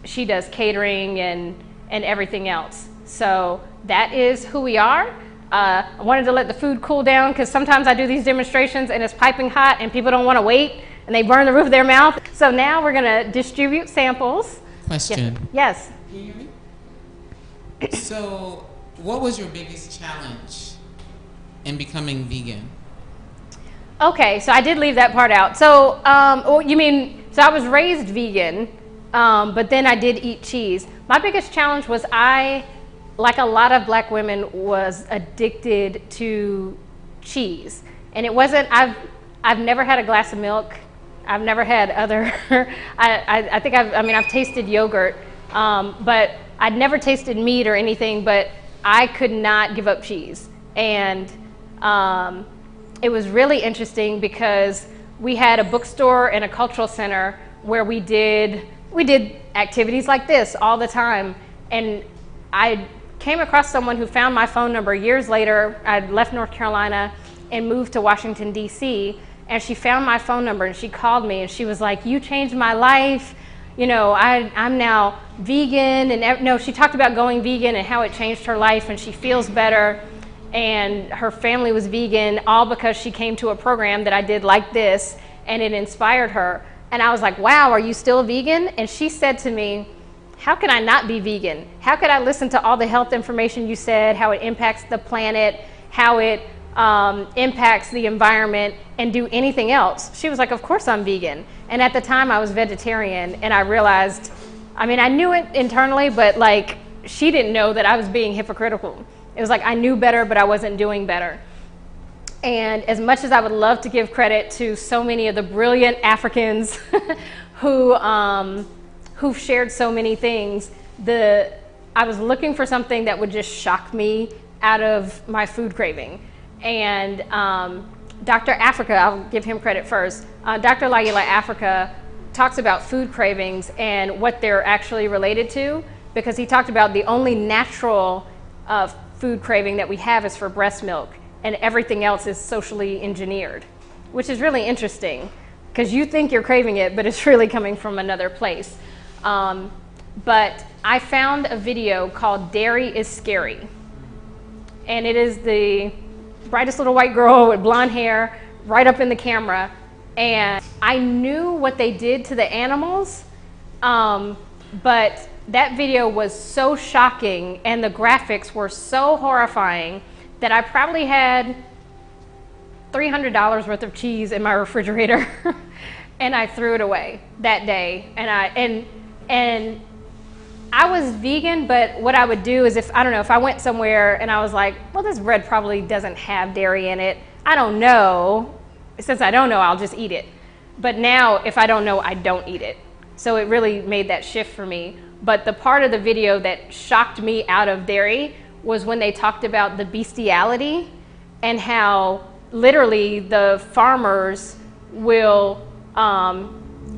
she does catering and everything else. So that is who we are. I wanted to let the food cool down because sometimes I do these demonstrations and it's piping hot and people don't want to wait and they burn the roof of their mouth. So now we're going to distribute samples. Question. Yes. Can you hear me? So what was your biggest challenge in becoming vegan? Okay, so I did leave that part out. So, you mean, so I was raised vegan, But then I did eat cheese. My biggest challenge was like a lot of black women, was addicted to cheese. And it wasn't, I've never had a glass of milk. I've never had other, I think I've tasted yogurt, but I'd never tasted meat or anything, but I could not give up cheese. And it was really interesting because we had a bookstore and a cultural center where we did activities like this all the time. And I came across someone who found my phone number years later. I'd left North Carolina and moved to Washington, D.C., and she found my phone number and she called me and she was like, "You changed my life. You know, I'm now vegan." And no, she talked about going vegan and how it changed her life and she feels better. And her family was vegan, all because she came to a program that I did like this, and it inspired her. And I was like, "Wow, are you still vegan?" And she said to me, "How can I not be vegan? How could I listen to all the health information you said, how it impacts the planet, how it impacts the environment, and do anything else?" She was like, "Of course I'm vegan." And at the time I was vegetarian, and I realized, I mean, I knew it internally, but like, she didn't know that I was being hypocritical. It was like I knew better, but I wasn't doing better. And as much as I would love to give credit to so many of the brilliant Africans who've shared so many things, I was looking for something that would just shock me out of my food craving. And Dr. Africa, I'll give him credit first. Dr. Laila Africa talks about food cravings and what they're actually related to, because he talked about the only natural food craving that we have is for breast milk, and everything else is socially engineered, which is really interesting because you think you're craving it, but it's really coming from another place. But I found a video called "Dairy is Scary," and it is the brightest little white girl with blonde hair right up in the camera, and I knew what they did to the animals, but that video was so shocking and the graphics were so horrifying that I probably had $300 worth of cheese in my refrigerator and I threw it away that day. And I was vegan, but what I would do is if I went somewhere and I was like, well, this bread probably doesn't have dairy in it. I don't know. Since I don't know, I'll just eat it. But now if I don't know, I don't eat it. So it really made that shift for me. But the part of the video that shocked me out of dairy was when they talked about the bestiality and how literally the farmers will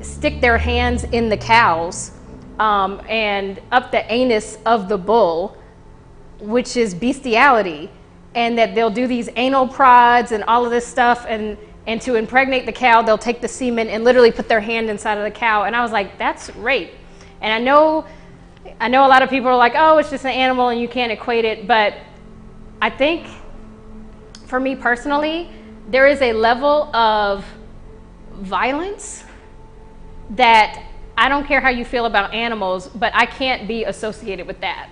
stick their hands in the cows and up the anus of the bull, which is bestiality, and that they'll do these anal prods and all of this stuff, and to impregnate the cow, they'll take the semen and literally put their hand inside of the cow. And I was like, that's rape. And I know a lot of people are like, oh, it's just an animal and you can't equate it, but I think for me personally, there is a level of violence that I don't care how you feel about animals, but I can't be associated with that.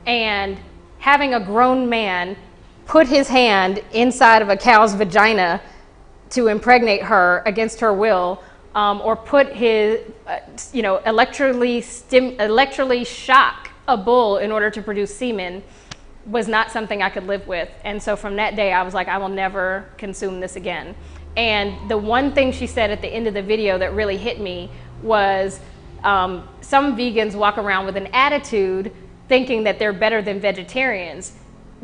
And having a grown man put his hand inside of a cow's vagina to impregnate her against her will, or put his, electrically shock a bull in order to produce semen, was not something I could live with. And so from that day, I was like, I will never consume this again. And the one thing she said at the end of the video that really hit me was, some vegans walk around with an attitude thinking that they're better than vegetarians.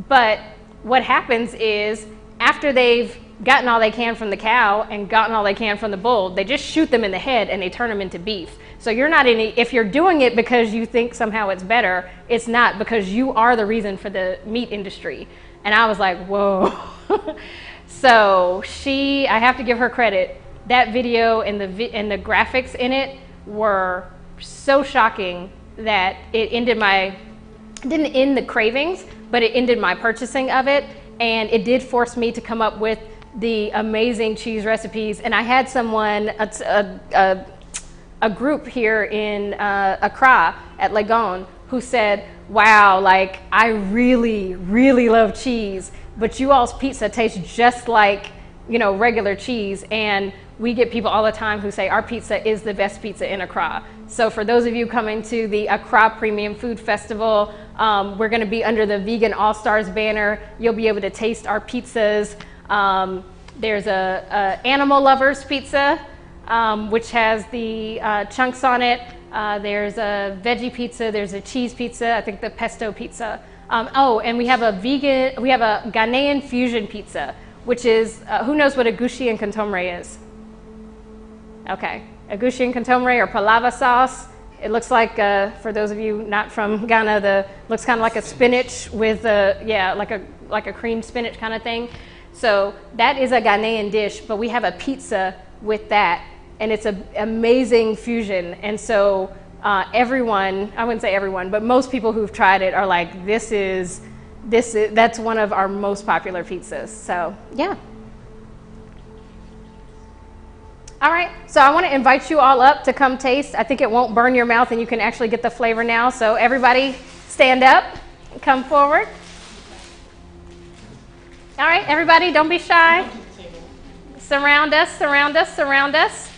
But what happens is, after they've gotten all they can from the cow and gotten all they can from the bull, they just shoot them in the head and they turn them into beef. So you're not if you're doing it because you think somehow it's better, it's not, because you are the reason for the meat industry. And I was like, whoa. So I have to give her credit. That video and the graphics in it were so shocking that it didn't end the cravings, but it ended my purchasing of it. And it did force me to come up with the amazing cheese recipes. And I had someone, a group here in Accra at Legon, who said, wow, like, I really, really love cheese, but you all's pizza tastes just like, regular cheese. And we get people all the time who say our pizza is the best pizza in Accra. So for those of you coming to the Accra Premium Food Festival, we're going to be under the Vegan All-Stars banner. You'll be able to taste our pizzas. There's a Animal Lovers pizza, which has the chunks on it. There's a veggie pizza. There's a cheese pizza. I think the pesto pizza. Oh, and we have a Ghanaian fusion pizza, which is, who knows what agushi and contomere is? Okay, agushi and contomere or palava sauce. It looks like, for those of you not from Ghana, looks kind of like a spinach with like a creamed spinach kind of thing. So that is a Ghanaian dish, but we have a pizza with that, and it's an amazing fusion. And so everyone, I wouldn't say everyone, but most people who've tried it are like, that's one of our most popular pizzas. So yeah. All right, so I want to invite you all up to come taste. I think it won't burn your mouth and you can actually get the flavor now. So everybody stand up, come forward. All right, everybody, don't be shy. Surround us, surround us, surround us.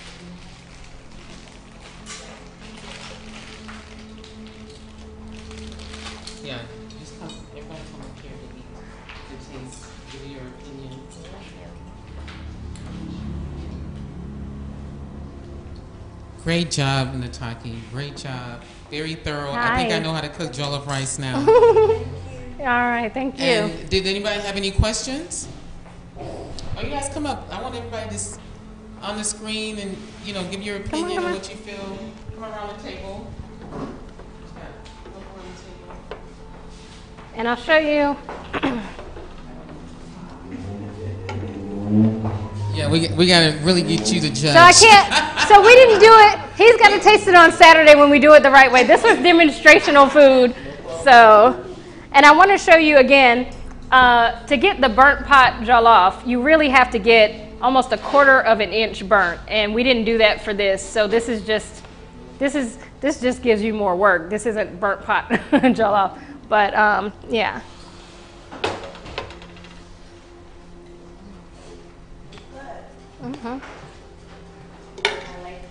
Yeah, just come, everybody come up here to eat, to taste, give your opinion. Great job, Nataki. Great job. Very thorough. Hi. I think I know how to cook jollof rice now. All right, thank you. And did anybody have any questions? Oh, you guys come up. I want everybody to on the screen and give your opinion on what you feel. Come around the table. And I'll show you. Yeah, we gotta really get you the judge. So I can't, so we didn't do it. He's got to taste it on Saturday when we do it the right way. This was demonstrational food. So, and I want to show you again, to get the burnt pot jollof, you really have to get almost 1/4 of an inch burnt. And we didn't do that for this. So this just gives you more work. This isn't burnt pot jollof, but yeah. Mm-hmm. I like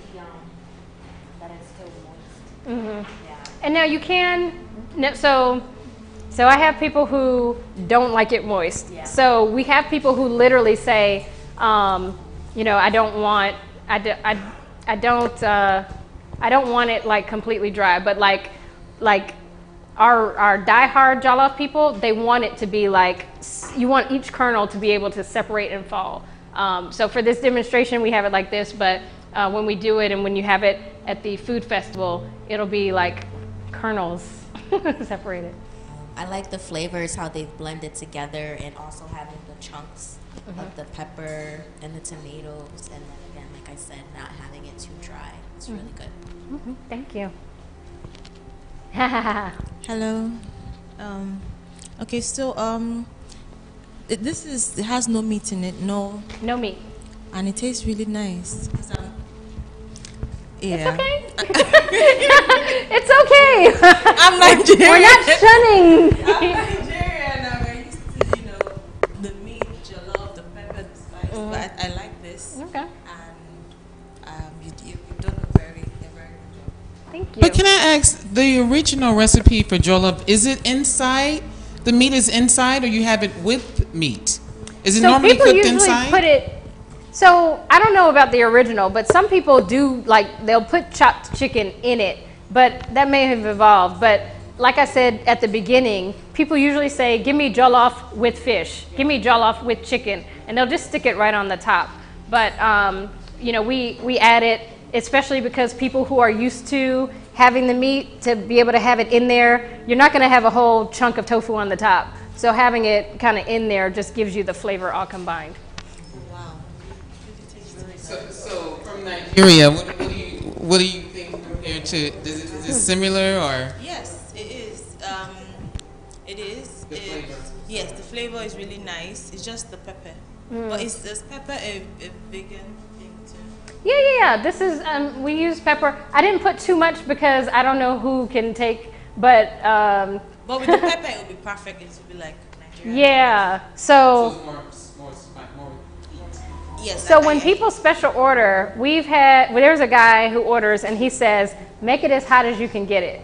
that it's still moist. Mm-hmm. Yeah. And now you can, so I have people who don't like it moist. Yeah. So we have people who literally say, I don't want it like completely dry, but like our diehard jollof people, they want it to be like, you want each kernel to be able to separate and fall. So for this demonstration, we have it like this, but when we do it and when you have it at the food festival, it'll be like kernels separated. I like the flavors, how they've blended together, and also having the chunks of the pepper and the tomatoes, and then again, like I said, not having it too dry. It's really good. Mm-hmm. Thank you. Hello. Okay, so it has no meat in it, no meat, and it tastes really nice. Yeah. It's okay. It's okay. I'm Nigerian. We're not shunning. I'm Nigerian. I'm used to the meat, jollof, the pepper, the spice. But I like this. Okay. And you've done a very good job. Thank you. But can I ask, the original recipe for jollof, is it inside? The meat is inside, or you have it with meat? Is it normally cooked inside? Put it. So I don't know about the original, but some people do, like, they'll put chopped chicken in it, but that may have evolved. But like I said at the beginning, people usually say, give me jollof with fish, give me jollof with chicken, and they'll just stick it right on the top. But we add it, especially because people who are used to having the meat, to be able to have it in there, you're not going to have a whole chunk of tofu on the top. So having it kind of in there just gives you the flavor all combined. So from Nigeria, what do you think compared to? Is it similar or? Yes, it is. It is. The flavor. Yes, the flavor is really nice. It's just the pepper. But is pepper a vegan thing too? Yeah. This is we use pepper. I didn't put too much because I don't know who can take, but. But with the pepper, it would be perfect. It would be like Nigerian. Yeah. So it's more. Yes. So when people special order, there's a guy who orders and he says, make it as hot as you can get it.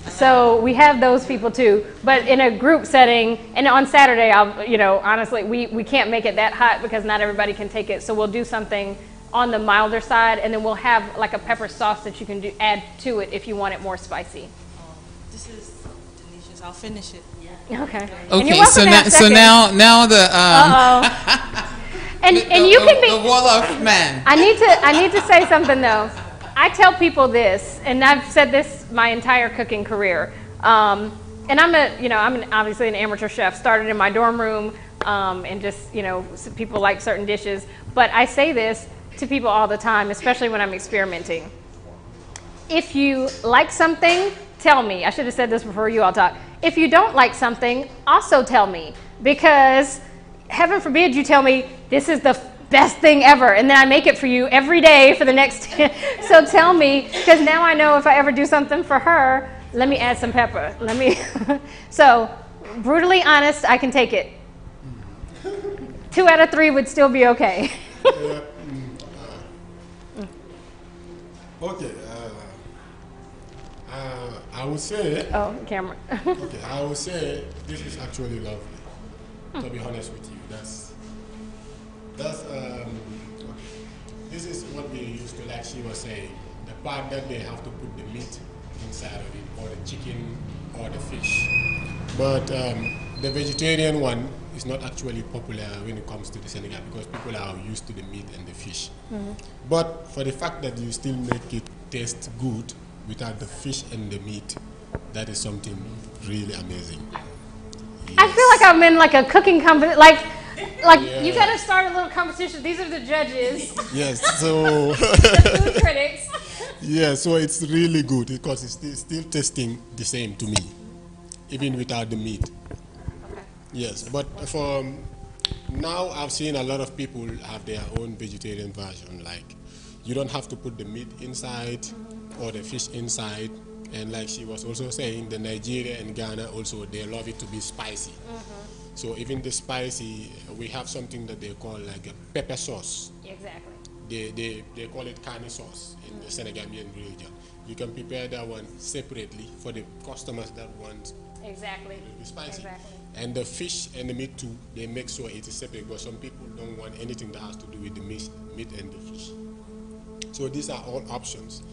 So we have those people too, but in a group setting, and on Saturday, honestly, we can't make it that hot because not everybody can take it. So we'll do something on the milder side, and then we'll have like a pepper sauce that you can add to it if you want it more spicy. Oh, this is delicious. I'll finish it. Okay. Okay, so now the and you can be the WOLLOF man. I need to say something though. I tell people this, and I've said this my entire cooking career. And I'm obviously an amateur chef. Started in my dorm room, and just people like certain dishes. But I say this to people all the time, especially when I'm experimenting. If you like something, tell me. I should have said this before you all talk. If you don't like something, also tell me, because heaven forbid you tell me this is the best thing ever, and then I make it for you every day for the next. So tell me, because now I know if I ever do something for her, let me add some pepper. So brutally honest, I can take it. 2 out of 3 would still be okay. Okay. I would say. Oh, camera. Okay, I would say this is actually lovely. To be honest with you, this is what we used to, like she was saying, the part that they have to put the meat inside of it, or the chicken, or the fish. But the vegetarian one is not actually popular when it comes to the Senegal, because people are used to the meat and the fish. But for the fact that you still make it taste good without the fish and the meat, that is something really amazing. Yes. I feel like I'm in like a cooking company, you gotta start a little competition. These are the judges. Yes, so the food critics. Yeah, so it's really good because it's still tasting the same to me, even without the meat. Okay. Yes, but for now I've seen a lot of people have their own vegetarian version. Like, you don't have to put the meat inside or the fish inside. And like she was also saying, the Nigeria and Ghana also, they love it to be spicy. So even the spicy, we have something that they call like a pepper sauce. Exactly. They call it carne sauce in the Senegambien region. You can prepare that one separately for the customers that want exactly it to be spicy. Exactly. And the fish and the meat too, they make sure it is separate, because some people don't want anything that has to do with the meat and the fish. So these are all options.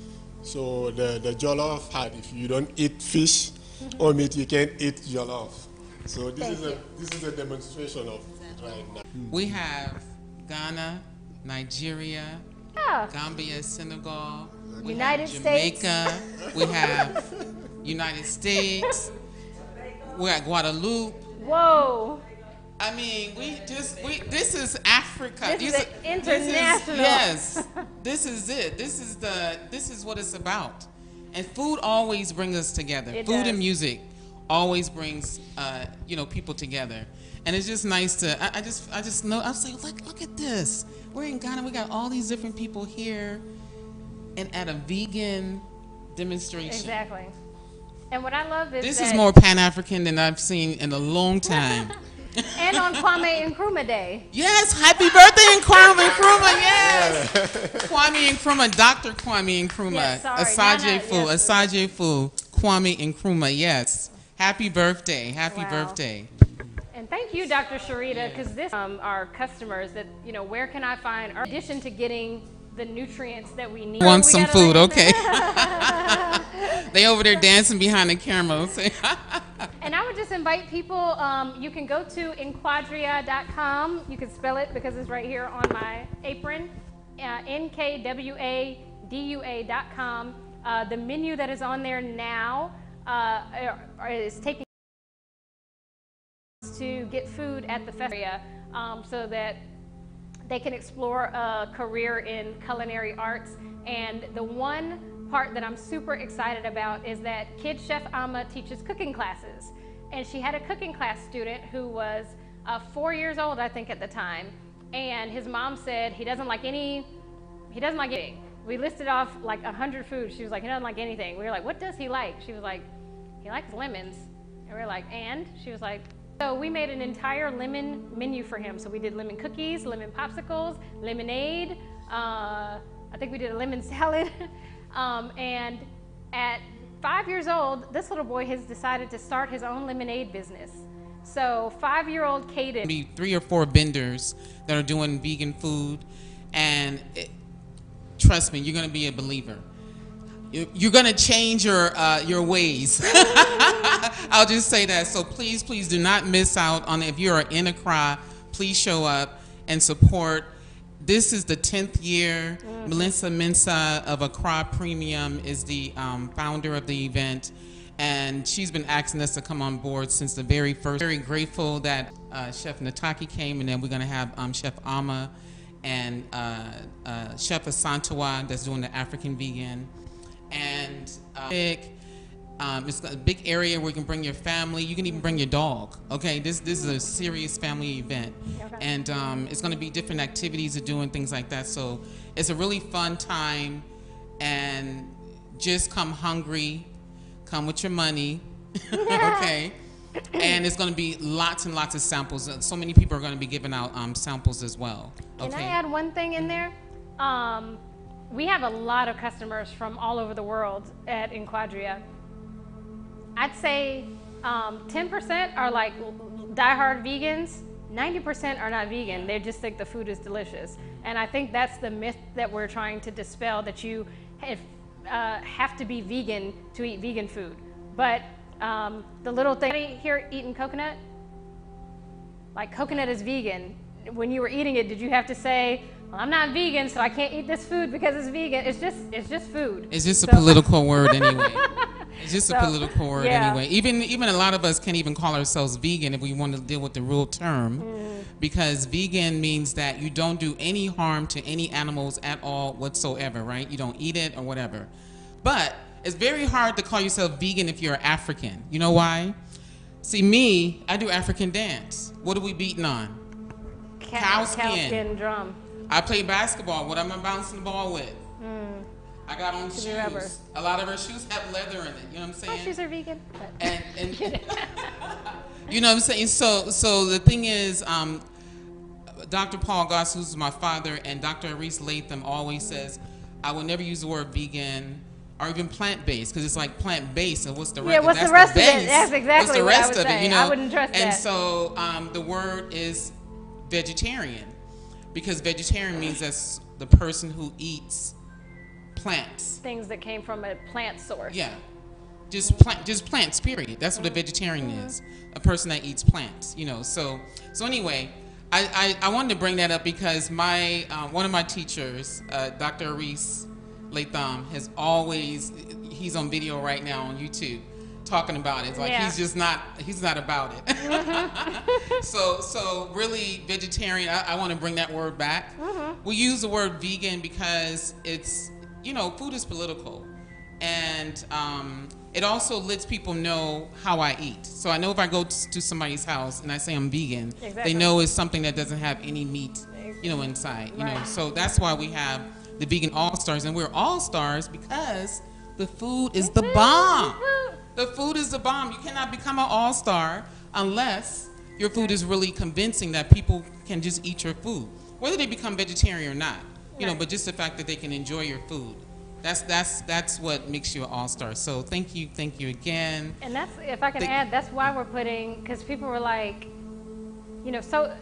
So the jollof had, if you don't eat fish or meat, you can't eat jollof. So this is a demonstration of it right now. We have Ghana, Nigeria, Gambia, Senegal, we United have Jamaica, States. We have United States, we're at Guadeloupe. Whoa. I mean, this is Africa. This is international. Yes, this is it. This is what it's about. And food always brings us together. Food and music always brings people together. And it's just nice to I just know, I was like, look at this. We're in Ghana, we got all these different people here and at a vegan demonstration. Exactly. And what I love is this is more Pan-African than I've seen in a long time. And on Kwame Nkrumah Day. Yes, happy birthday, Kwame Nkrumah, yes. Kwame Nkrumah, Dr. Kwame Nkrumah. Yes, Asajie Fu, Kwame Nkrumah, yes. Happy birthday, happy birthday. And thank you, Dr. Sharita, because this our customers that, where can I find, in addition to getting the nutrients that we need. Want some food, okay. They over there dancing behind the camera. And I would just invite people, you can go to NkwaDua.com. You can spell it because it's right here on my apron, NkwaDua.com. The menu that is on there now is taking to get food at the festival so that they can explore a career in culinary arts. And the one part that I'm super excited about is that Kid Chef Amma teaches cooking classes. And she had a cooking class student who was 4 years old, I think, at the time. And his mom said he doesn't like anything. We listed off like 100 foods. She was like, he doesn't like anything. We were like, what does he like? She was like, he likes lemons. And we were like, and? She was like, So we made an entire lemon menu for him. So we did lemon cookies, lemon popsicles, lemonade. I think we did a lemon salad. And at 5 years old, this little boy has decided to start his own lemonade business. So 5-year-old Caden. Be 3 or 4 vendors that are doing vegan food, and trust me, you're going to be a believer. You're going to change your ways. I'll just say that. So please, please do not miss out on it. If you're in Accra, please show up and support. This is the 10th year. Melissa Mensah of Accra Premium is the founder of the event, and she's been asking us to come on board since the very first. Very grateful that Chef Nataki came, and then we're going to have Chef Ama and Chef Asantewa that's doing the African vegan. And it's a big area where you can bring your family. You can even bring your dog. Okay, this is a serious family event, and it's going to be different activities of doing things like that. So it's a really fun time, and just come hungry, come with your money, okay. And it's going to be lots and lots of samples. So many people are going to be giving out samples as well. Okay? Can I add one thing in there? We have a lot of customers from all over the world at NkwaDua. I'd say 10% are like diehard vegans. 90% are not vegan. They just think the food is delicious. And I think that's the myth that we're trying to dispel, that you have to be vegan to eat vegan food. But the little thing, anybody here eating coconut? Like, coconut is vegan. When you were eating it, did you have to say, well, I'm not vegan, so I can't eat this food because it's vegan? It's just food. It's just a political word anyway. It's just a political word anyway. Even a lot of us can't even call ourselves vegan if we want to deal with the real term, because vegan means that you don't do any harm to any animals at all whatsoever, right? You don't eat it or whatever. But it's very hard to call yourself vegan if you're African. You know why? See, me, I do African dance. What are we beating on? Cow skin drum. I play basketball. What am I bouncing the ball with? I got on shoes. Rubber. A lot of our shoes have leather in it. You know what I'm saying? My shoes are vegan. And you know what I'm saying? So the thing is, Dr. Paul Goss, who's my father, and Dr. Aris Latham always says, I will never use the word vegan or even plant-based, because it's like plant-based, and what's the rest? Yeah, what's the rest of it? That's exactly what I would say. You know? I wouldn't trust that. And so the word is vegetarian, because vegetarian means that's the person who eats plants. Things that came from a plant source. Yeah, just plants. Period. That's what a vegetarian is. A person that eats plants. You know. So anyway, I wanted to bring that up because my one of my teachers, Dr. Aris Latham, has always, he's on video right now on YouTube talking about it. It's like he's not about it. So really vegetarian, I want to bring that word back. We use the word vegan because it's, you know, food is political, and it also lets people know how I eat. So I know if I go to somebody's house and I say I'm vegan, they know it's something that doesn't have any meat, you know, inside. You know, so that's why we have the Vegan All-Stars, and we're all-stars because the food is the bomb. The food is the bomb. You cannot become an all-star unless your food is really convincing that people can just eat your food, whether they become vegetarian or not. You know, but just the fact that they can enjoy your food. That's what makes you an all-star. So thank you again. And that's, if I can add, that's why we're putting, because people were like, you know, so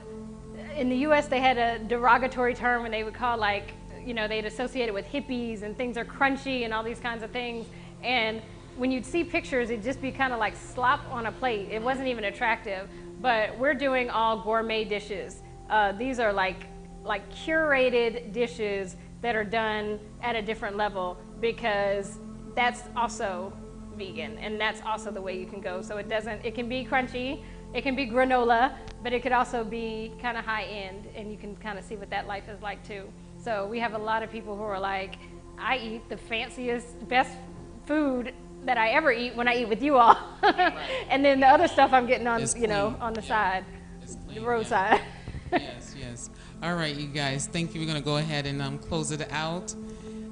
in the U.S. they had a derogatory term when they would call, like, you know, they'd associate it with hippies and things are crunchy and all these kinds of things. And when you'd see pictures, it'd just be kind of like slop on a plate. It wasn't even attractive. But we're doing all gourmet dishes. These are like curated dishes that are done at a different level, because that's also vegan, and that's also the way you can go. So it can be crunchy, it can be granola, but it could also be kind of high end, and you can kind of see what that life is like too. So we have a lot of people who are like, I eat the fanciest, best food that I ever eat when I eat with you all. And then the other stuff I'm getting on, you know, on the side, the roadside. Yes. All right, you guys, thank you. We're going to go ahead and close it out.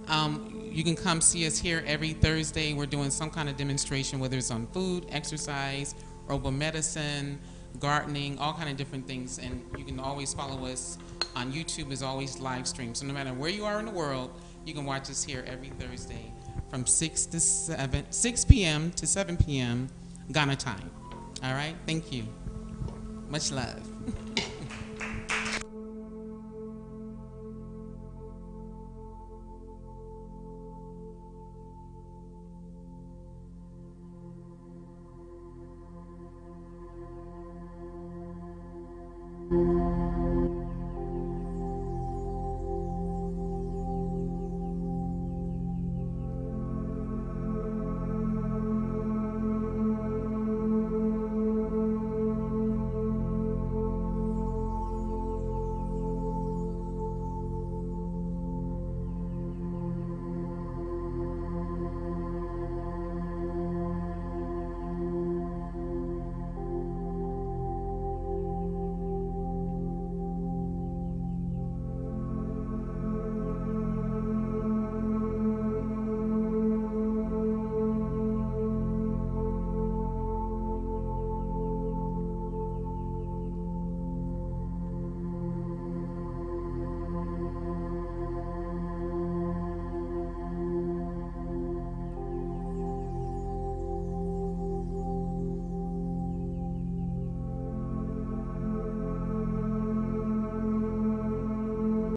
You can come see us here every Thursday. We're doing some kind of demonstration, whether it's on food, exercise, herbal medicine, gardening, all kind of different things. And you can always follow us on YouTube. Is always live stream. So no matter where you are in the world, you can watch us here every Thursday from 6 p.m. to 7 p.m. Ghana time. All right. Thank you. Much love.